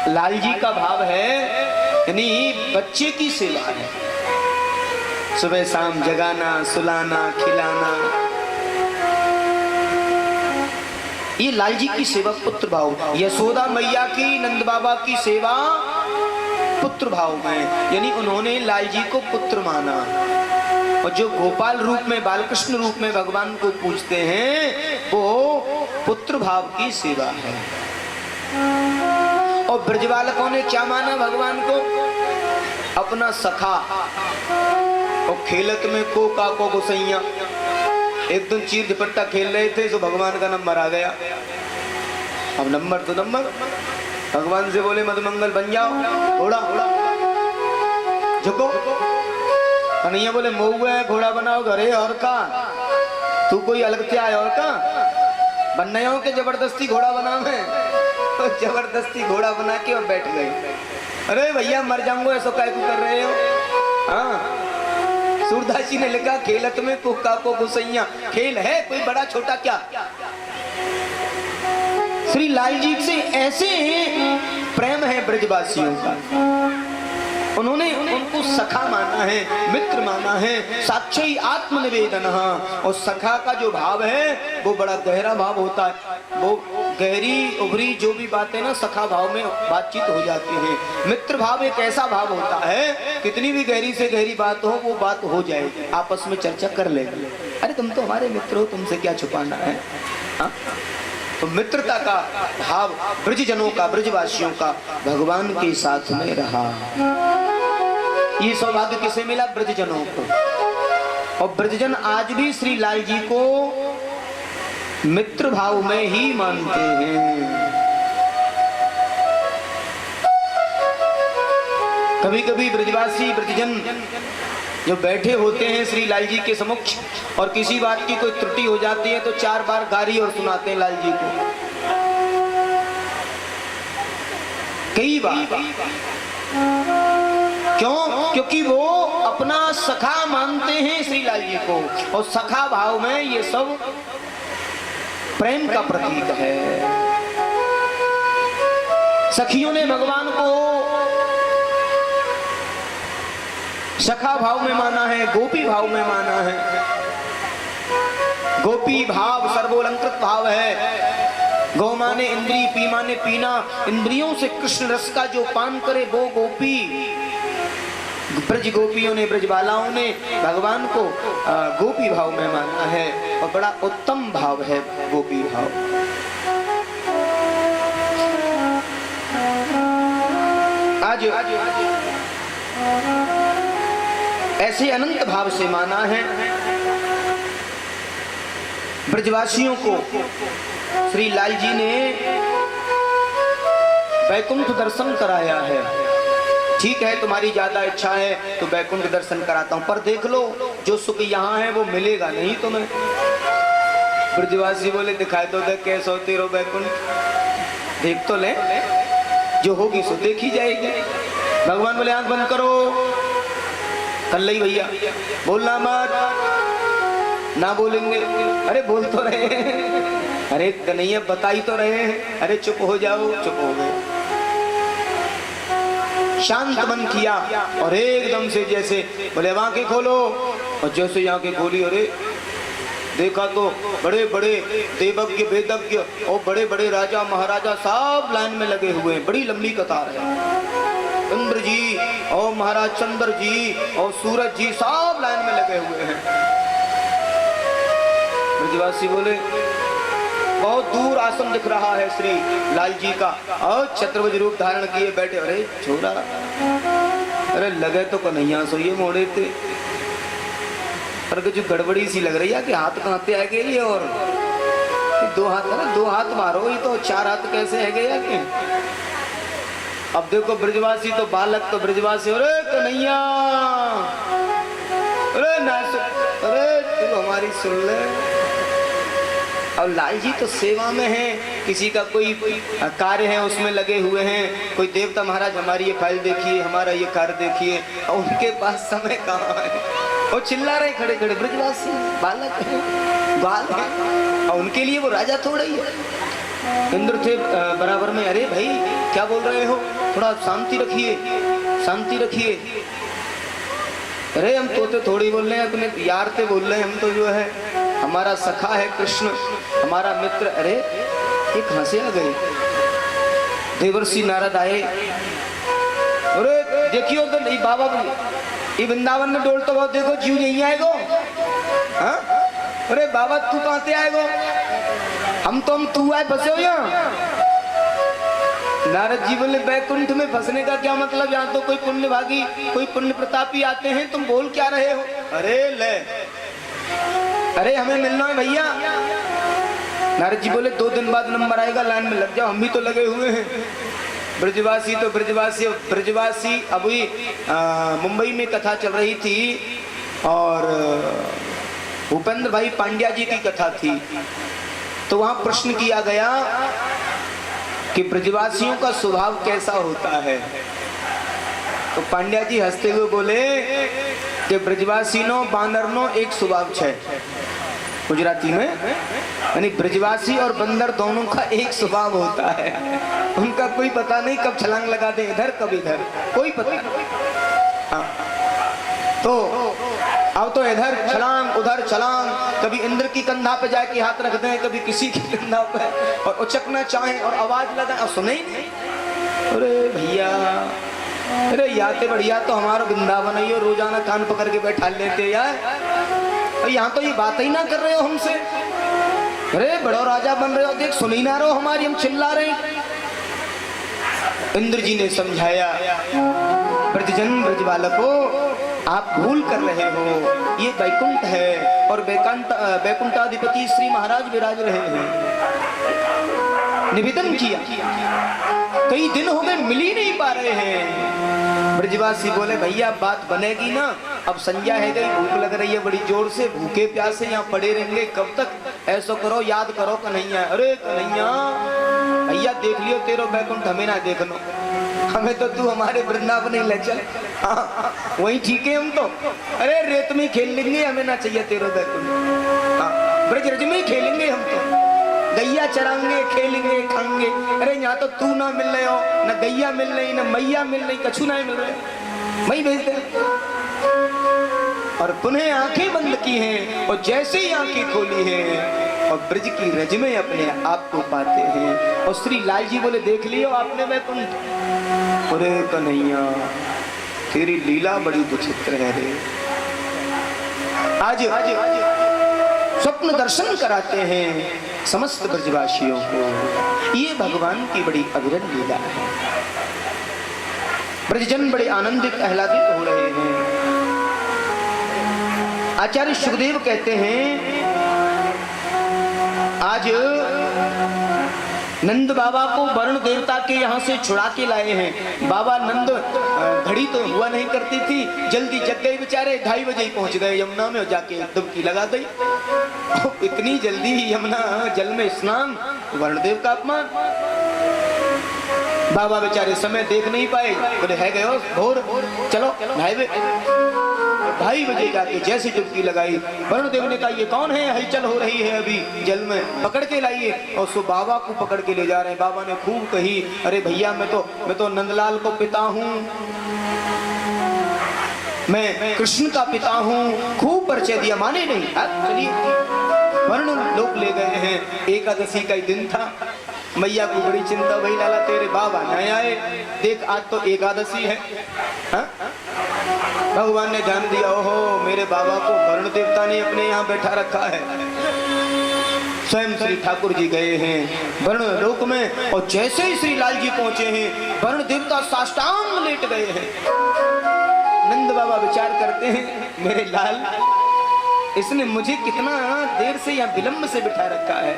लाल जी का भाव है यानी बच्चे की सेवा है। सुबह शाम जगाना, सुलाना, खिलाना, ये लाल जी की सेवा पुत्र भाव। यशोदा मैया की, नंद बाबा की सेवा पुत्र भाव में, यानी उन्होंने लाल जी को पुत्र माना। और जो गोपाल रूप में, बालकृष्ण रूप में भगवान को पूजते हैं, वो पुत्र भाव की सेवा है। और ब्रज बालकों ने क्या माना भगवान को? अपना सखा। और खेलत में को का को गोसैया। एक दिन चीर झपट्टा खेल रहे थे तो भगवान का नंबर आ गया। अब नंबर तो नंबर, भगवान से बोले मधुमंगल बन जाओ, घोड़ा झुको। कन्हैया बोले मऊ है, घोड़ा बनाओ घरे और का, तू कोई अलग क्या है और का, बनने हो के जबरदस्ती घोड़ा बनाओ है। तो जबरदस्ती घोड़ा बना के और बैठ गए। अरे भैया मर जाऊंगा, ऐसा काय को कर रहे हो? हाँ, सूरदास जी ने लिखा खेलत में कुका को गुसैया। खेल है कोई बड़ा छोटा क्या? श्री लाल जी से ऐसे प्रेम है ब्रजवासियों का। उन्होंने उनको सखा माना है, मित्र माना है, साक्षी आत्मनिवेदन। और सखा का जो भाव है वो बड़ा गहरा भाव होता है। वो गहरी उभरी जो भी बातें ना सखा भाव में बातचीत हो जाती है। मित्र भाव एक ऐसा भाव होता है, कितनी भी गहरी से गहरी बात हो वो बात हो जाएगी, आपस में चर्चा कर लेंगे। अरे तुम तो हमारे मित्र हो, तुमसे क्या छुपाना है। हा? तो मित्रता का भाव ब्रजजनों का, ब्रजवासियों का भगवान के साथ में रहा। ये सौभाग्य किसे मिला? ब्रजजनों को। और ब्रजजन आज भी श्री लाल जी को मित्र भाव में ही मानते हैं। कभी कभी ब्रजवासी ब्रजजन जो बैठे होते हैं श्री लाल जी के समक्ष और किसी बात की कोई त्रुटि हो जाती है तो 4 बार गारी और सुनाते हैं लाल जी को, कई बार। क्यों? क्योंकि वो अपना सखा मानते हैं श्री लाल जी को, और सखा भाव में ये सब प्रेम का प्रतीक है। सखियों ने भगवान को सखा भाव में माना है, गोपी भाव में माना है। गोपी भाव सर्वोलंकृत भाव है। गौ माने इंद्री, पी माने पीना। इंद्रियों से कृष्ण रस का जो पान करे वो गोपी। ब्रज गोपियों ने, ब्रजबालाओं ने भगवान को गोपी भाव में माना है, और बड़ा उत्तम भाव है गोपी भाव। आज ऐसे अनंत भाव से माना है। ब्रजवासियों को श्री लाल जी ने वैकुंठ दर्शन कराया है। ठीक है, तुम्हारी ज्यादा इच्छा है तो वैकुंठ दर्शन कराता हूं, पर देख लो जो सुख यहाँ है वो मिलेगा नहीं तुम्हें। ब्रजवासी बोले दिखाई तो दे कैसे होती रो वैकुंठ, देख तो ले, जो होगी सो देखी जाएगी। भगवान बोले आंख बंद करो, कल्लई भैया बोलना मत। ना बोलेंगे, अरे बोल तो रहे हैं, अरे कन्हैया बता ही तो रहे हैं, अरे चुप हो जाओ, चुप हो गए। शांत मन किया और एकदम से जैसे बोले आंखें खोलो, और जैसे आंखें खोली अरे देखा तो बड़े बड़े देवज्ञ वेदज्ञ और बड़े बड़े राजा महाराजा सब लाइन में लगे हुए हैं, बड़ी लंबी कतार है। इंद्र जी और महाराज चंद्र जी और सूरज जी सब लाइन में लगे हुए हैं। ब्रजवासी बोले बहुत दूर आसन दिख रहा है श्री लाल जी का, और छत्रभुज रूप धारण किए बैठे। अरे छोड़ा, अरे लगे तो कन्हैया सो ये मोड़े थे, पर कुछ गड़बड़ी सी लग रही है कि हाथ कहाँ से आएंगे ये, और 2 हाथ, अरे 2 हाथ मारो, ये तो 4 हाथ कैसे है गया कि। अब देखो ब्रजवासी तो बालक तो ब्रजवासी, अरे कन्हैया, अरे ना, अरे तू हमारी सुन ले। और लाल जी तो सेवा में है, किसी का कोई कार्य है उसमें लगे हुए हैं। कोई देवता महाराज हमारी ये फाइल देखिए, हमारा ये कार्य देखिए, और उनके पास समय कहाँ है, वो चिल्ला रहे खड़े खड़े। ब्रजवासी बालक है, बाल है, और उनके लिए वो राजा थोड़ा ही है। इंद्र थे बराबर में, अरे भाई क्या बोल रहे हो, थोड़ा शांति रखिए, शांति रखिए। अरे हम तो थोड़ी बोल रहे हैं, अपने यार से बोल रहे हैं, हम तो जो है हमारा सखा है कृष्ण, हमारा मित्र। अरे ये कहां से आ गए? देवर्षि नारद आए, अरे देखियो तो नहीं बाबा, ये वृंदावन में डोल तो बहुत, देखो जीव नहीं आएगो। हाँ? अरे बाबा तू कहां से आएगो? हम तू आए फंसे हो यहाँ। नारद जी बोले बैकुंठ में फंसने का क्या मतलब, यहाँ तो कोई पुण्य भागी, कोई पुण्य प्रतापी आते हैं, तुम बोल क्या रहे हो? अरे ले, अरे हमें मिलना है भैया। नारद जी बोले 2 दिन बाद नंबर आएगा, लाइन में लग जाओ, हम भी तो लगे हुए हैं। ब्रजवासी तो ब्रजवासी अभी मुंबई में कथा चल रही थी, और भूपेंद्र भाई पांड्या जी की कथा थी, तो वहां प्रश्न किया गया कि ब्रजवासियों का स्वभाव कैसा होता है। तो पांड्या जी हंसते हुए बोले कि ब्रजवासी नो बांदर नो एक स्वभाव है। गुजराती में यानी ब्रजवासी और बंदर दोनों का एक स्वभाव होता है, उनका कोई पता नहीं कब छलांग लगा दे इधर कब इधर, कोई पता नहीं। हाँ। तो अब तो इधर छलांग उधर छलांग, कभी इंद्र की कंधा पे जाके हाथ रख दें, कभी किसी की कंधा पे, और उचकना चाहें और आवाज लगाएं और सुने ही नहीं। अरे भैया, अरे याते बढ़िया तो हमारा वृंदावन है, ये रोजाना कान पकड़ के बैठा लेते यार, यहाँ तो ये बात ही ना कर रहे हो हमसे। अरे बड़ो राजा बन रहे हो, देख सुन ही ना रहे हो हमारी, हम चिल्ला रहे हैं। इंद्र जी ने समझाया, ब्रजजन ब्रज बालको, आप भूल कर रहे हो, ये वैकुंठ है और वैकुंठाधिपति श्री महाराज विराज रहे हैं। निवेदन किया, कई दिन हो गए मिल ही नहीं पा रहे हैं। ब्रजवासी बोले भैया बात बनेगी ना, अब संध्या है गई, भूख लग रही है बड़ी जोर से, भूखे प्यासे यहाँ पड़े रहेंगे कब तक, ऐसा करो याद करो कन्हैया। अरे कन्हैया भैया देख लियो तेरो बैकुंठ, हमें ना देखनो, हमें तो तू हमारे वृंदावन ही ले चल, हाँ, वही ठीक है हम तो। अरे रेत में खेल लेंगे, हमें ना चाहिए तेरो बैकुंठ, हाँ, ब्रज रज में खेलेंगे हम तो, गैया चराएंगे खेलेंगे खाएंगे। अरे यहाँ तो तू ना मिल रहे हो, न गैया मिल रही, न मैया मिल रही, कछु ना मिल रहे, वही भेज दे। और पुनः आंखें बंद की हैं और जैसे ही आंखें खोली हैं और ब्रज की रज में अपने आप को पाते हैं। और श्री लाल जी बोले देख लियो आपने वैकुंठ। अरे कन्हैया तेरी लीला बड़ी विचित्र है रे। आज स्वप्न दर्शन कराते हैं समस्त ब्रजवासियों को, ये भगवान की बड़ी अविरल लीला है। ब्रजजन बड़े आनंदित आह्लादित हो रहे हैं। आचार्य सुखदेव कहते हैं आज नंद बाबा को वरुण देवता के यहाँ से छुड़ा के लाए हैं। बाबा नंद घड़ी तो हुआ नहीं करती थी, जल्दी जग गए बेचारे, 2:30 बजे ही पहुंच गए यमुना में, जाके डुबकी लगा दी। इतनी जल्दी ही यमुना जल में स्नान, वरुण देव का अपमान। बाबा बेचारे समय देख नहीं पाए, बोले है गए भोर, चलो 2:30 बजे जाके जैसे डुबकी लगाई, वरुण देव ने कहा ये कौन है, हलचल हो रही है अभी जल में, पकड़ के लाइए। और सो बाबा को पकड़ के ले जा रहे हैं। बाबा ने खूब कही, अरे भैया मैं तो नंदलाल को पिता हूँ, मैं कृष्ण का पिता हूँ, खूब परिचय दिया, माने नहीं। चलिए वरुण लोग ले गए हैं। एकादशी का ही दिन था, मैया को बड़ी चिंता, भाई लाला तेरे बाबा नहीं आए, देख आज तो एकादशी है। हा? भगवान ने ध्यान दिया, ओहो मेरे बाबा को वरुण देवता ने अपने यहाँ बैठा रखा है। स्वयं श्री ठाकुर जी गए हैं वरुण लोक में, और जैसे ही श्री लाल जी पहुंचे हैं वरुण देवता साष्टांग लेट गए हैं। नंद बाबा विचार करते हैं, मेरे लाल इसने मुझे कितना देर से यहाँ विलंब से बिठा रखा है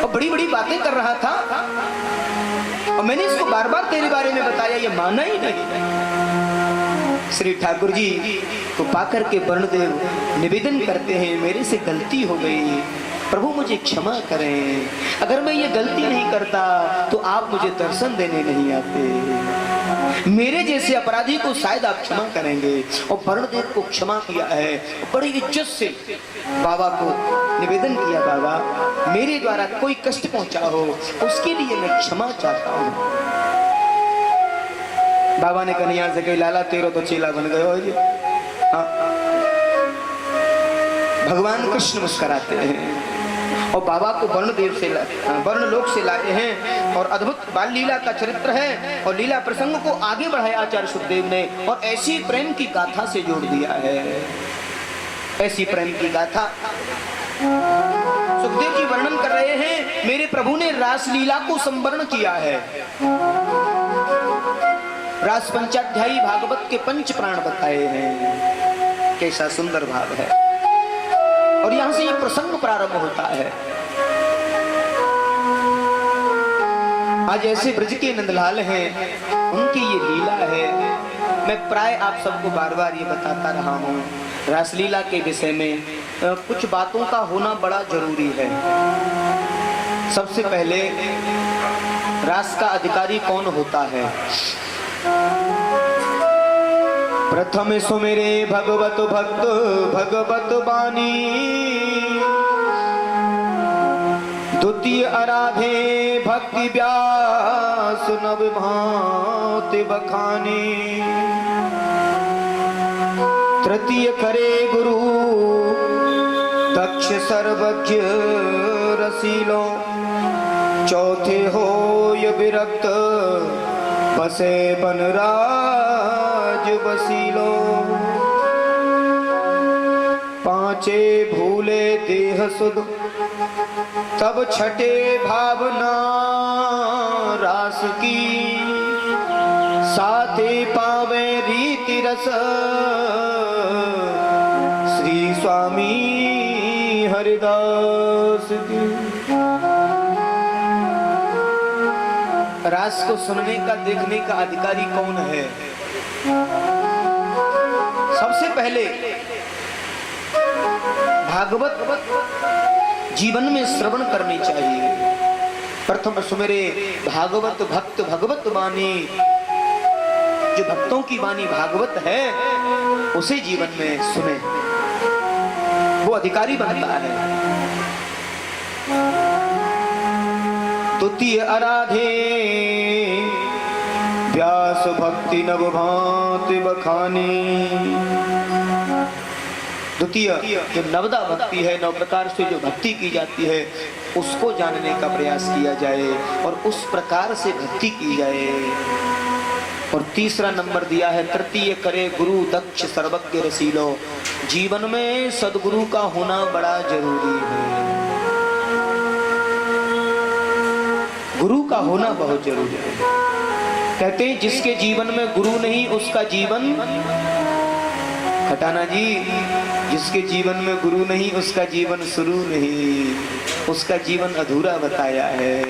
और बड़ी बड़ी बातें कर रहा था, और मैंने इसको बार बार तेरे बारे में बताया, ये माना ही नहीं। श्री ठाकुर जी को पाकर के वरुणदेव निवेदन करते हैं, मेरे से गलती हो गई, प्रभु मुझे क्षमा करें, अगर मैं ये गलती नहीं करता तो आप मुझे दर्शन देने नहीं आते, मेरे जैसे अपराधी को शायद आप क्षमा करेंगे। और वरुणदेव को क्षमा किया है, बड़ी इज्जत से बाबा को निवेदन किया, बाबा मेरे द्वारा कोई कष्ट पहुंचा हो उसके लिए मैं क्षमा चाहता हूँ। बाबा ने कन्हैया से कही, लाला तेरो तो चेला बन गए हो जी। हाँ। भगवान कृष्ण मुस्कुराते हैं और बाबा को वरुण लोक से लाए हैं, और अद्भुत बाल लीला का चरित्र है, और लीला प्रसंग को आगे बढ़ाया आचार्य सुखदेव ने, और ऐसी प्रेम की गाथा से जोड़ दिया है। ऐसी प्रेम की गाथा सुखदेव जी वर्णन कर रहे हैं, मेरे प्रभु ने रास लीला को संवर्ण किया है। रास पंचाध्यायी भागवत के 5 प्राण बताए हैं, कैसा सुंदर भाव है। और यहां से ये प्रसंग प्रारंभ होता है। आज ऐसे ब्रज के नंदलाल हैं, उनकी ये लीला है। मैं प्राय आप सबको बार बार ये बताता रहा हूँ, रासलीला के विषय में कुछ बातों का होना बड़ा जरूरी है। सबसे पहले रास का अधिकारी कौन होता है? प्रथम सुमेरे भगवत भक्त भगवत बानी, द्वितीय आराधे भक्ति व्यास नव भांति बखानी। तृतीय करे गुरु दक्ष सर्वज्ञ रसीलो, चौथे हो विरक्त बसे बनराज बसीलो, पांचे भूले देह सुध तब छठे भावना रास की, साथे पावे रीति रस श्री स्वामी हरिदास की। रास को सुनने का देखने का अधिकारी कौन है? सबसे पहले भागवत जीवन में श्रवण करनी चाहिए। प्रथम सुमेरे भागवत भक्त भगवत वाणी, जो भक्तों की वाणी भागवत है उसे जीवन में सुने, वो अधिकारी बनता है। तुतीय आराधे व्यास भक्ति नव भांति बखानी। द्वितीय जो नवदा भक्ति है, नव प्रकार से जो भक्ति की जाती है उसको जानने का प्रयास किया जाए और उस प्रकार से भक्ति की जाए। और तीसरा नंबर दिया है तृतीय करे गुरु दक्ष सर्वज्ञ रसीलो। जीवन में सदगुरु का होना बड़ा जरूरी है, गुरु का होना बहुत जरूरी है। कहते हैं जिसके जीवन में गुरु नहीं उसका जीवन, खटाना जी, जिसके जीवन में गुरु नहीं उसका जीवन शुरू नहीं, उसका जीवन अधूरा बताया है।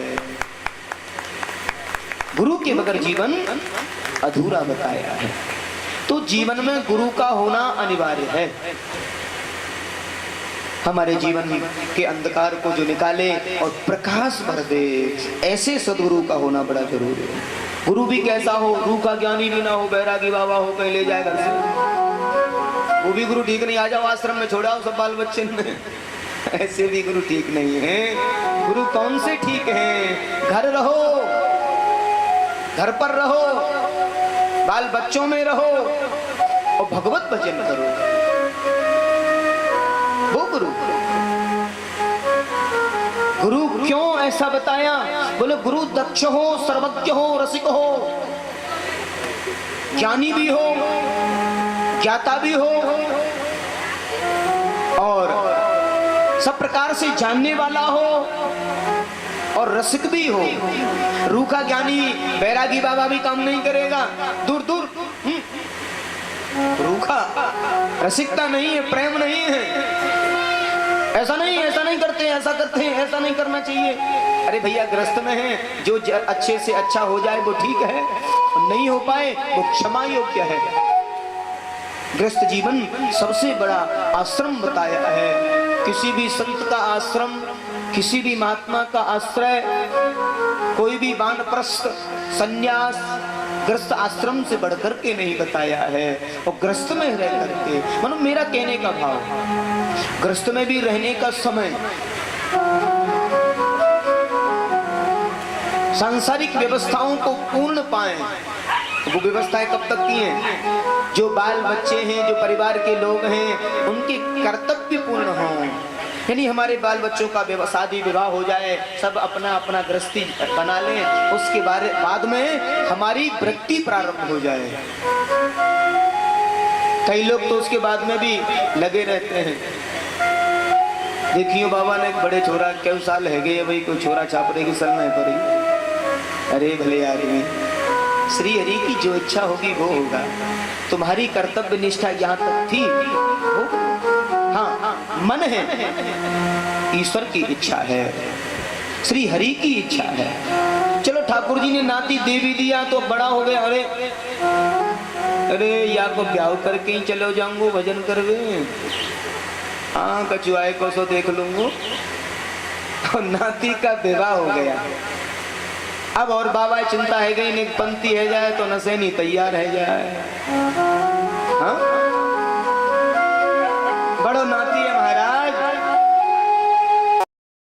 गुरु के बगैर जीवन अधूरा बताया है। तो जीवन में गुरु का होना अनिवार्य है। हमारे जीवन के अंधकार को जो निकाले और प्रकाश भर दे, ऐसे सदगुरु का होना बड़ा जरूरी है। गुरु भी कैसा हो? रूह का ज्ञानी भी ना हो, बैरागी बाबा हो, कहीं ले जाए घर से, वो भी गुरु ठीक नहीं। आ जाओ आश्रम में, छोड़ाओ सब बाल बच्चे में, ऐसे भी गुरु ठीक नहीं है। गुरु कौन से ठीक हैं? घर रहो, घर पर रहो, बाल बच्चों में रहो और भगवत भजन करो, वो गुरु। गुरु क्यों ऐसा बताया? बोले गुरु दक्ष हो, सर्वज्ञ हो, रसिक हो, ज्ञानी भी हो, ज्ञाता भी हो और सब प्रकार से जानने वाला हो और रसिक भी हो। रूखा ज्ञानी बैरागी बाबा भी काम नहीं करेगा, दूर दूर। रूखा रसिकता नहीं है, प्रेम नहीं है। ऐसा नहीं करते, ऐसा करते हैं, ऐसा नहीं करना चाहिए। अरे भैया ग्रस्त में है, जो अच्छे से अच्छा हो जाए वो ठीक है, नहीं हो पाए वो क्षमा योग्य है। ग्रस्त जीवन सबसे बड़ा आश्रम बताया है। किसी भी संत का आश्रम, किसी भी महात्मा का आश्रय, कोई भी वानप्रस्थ संन्यास ग्रस्त आश्रम से बढ़कर के नहीं बताया है। और ग्रस्त में रह करके, मानो मेरा कहने का भाव, ग्रस्त में भी रहने का समय सांसारिक व्यवस्थाओं को पूर्ण पाएं। वो व्यवस्थाएं कब तक की हैं? जो बाल बच्चे हैं, जो परिवार के लोग हैं, उनके कर्तव्य पूर्ण हों। यानी हमारे बाल बच्चों का शादी विवाह हो जाए, सब अपना अपना गृहस्थी बना लें, उसके बाद में हमारी वृत्ति प्रारंभ हो जाए। कई लोग तो उसके बाद में भी लगे रहते हैं। देखियो बाबा ने एक बड़े छोरा क्यों साल है गए भाई, कोई छोरा छापरे की सल नहीं पड़ी। अरे भले आदमी, श्री हरि की जो इच्छा होगी वो होगा। तुम्हारी कर्तव्य निष्ठा यहाँ तक थी, वो हाँ मन है, ईश्वर की इच्छा है, श्री हरि की इच्छा है। चलो ठाकुर जी ने नाती दे भी दिया तो बड़ा हो गया। अरे या को ब्याह करके ही चलो जाऊंगो भजन करवे, हाँ कचुआए को सो देख लूंगो। तो नाती का विवाह हो गया। अब और बाबा चिंता है गई, एक पंक्ति है जाए तो नशे नहीं तैयार है जाए। हाँ बड़ो नाती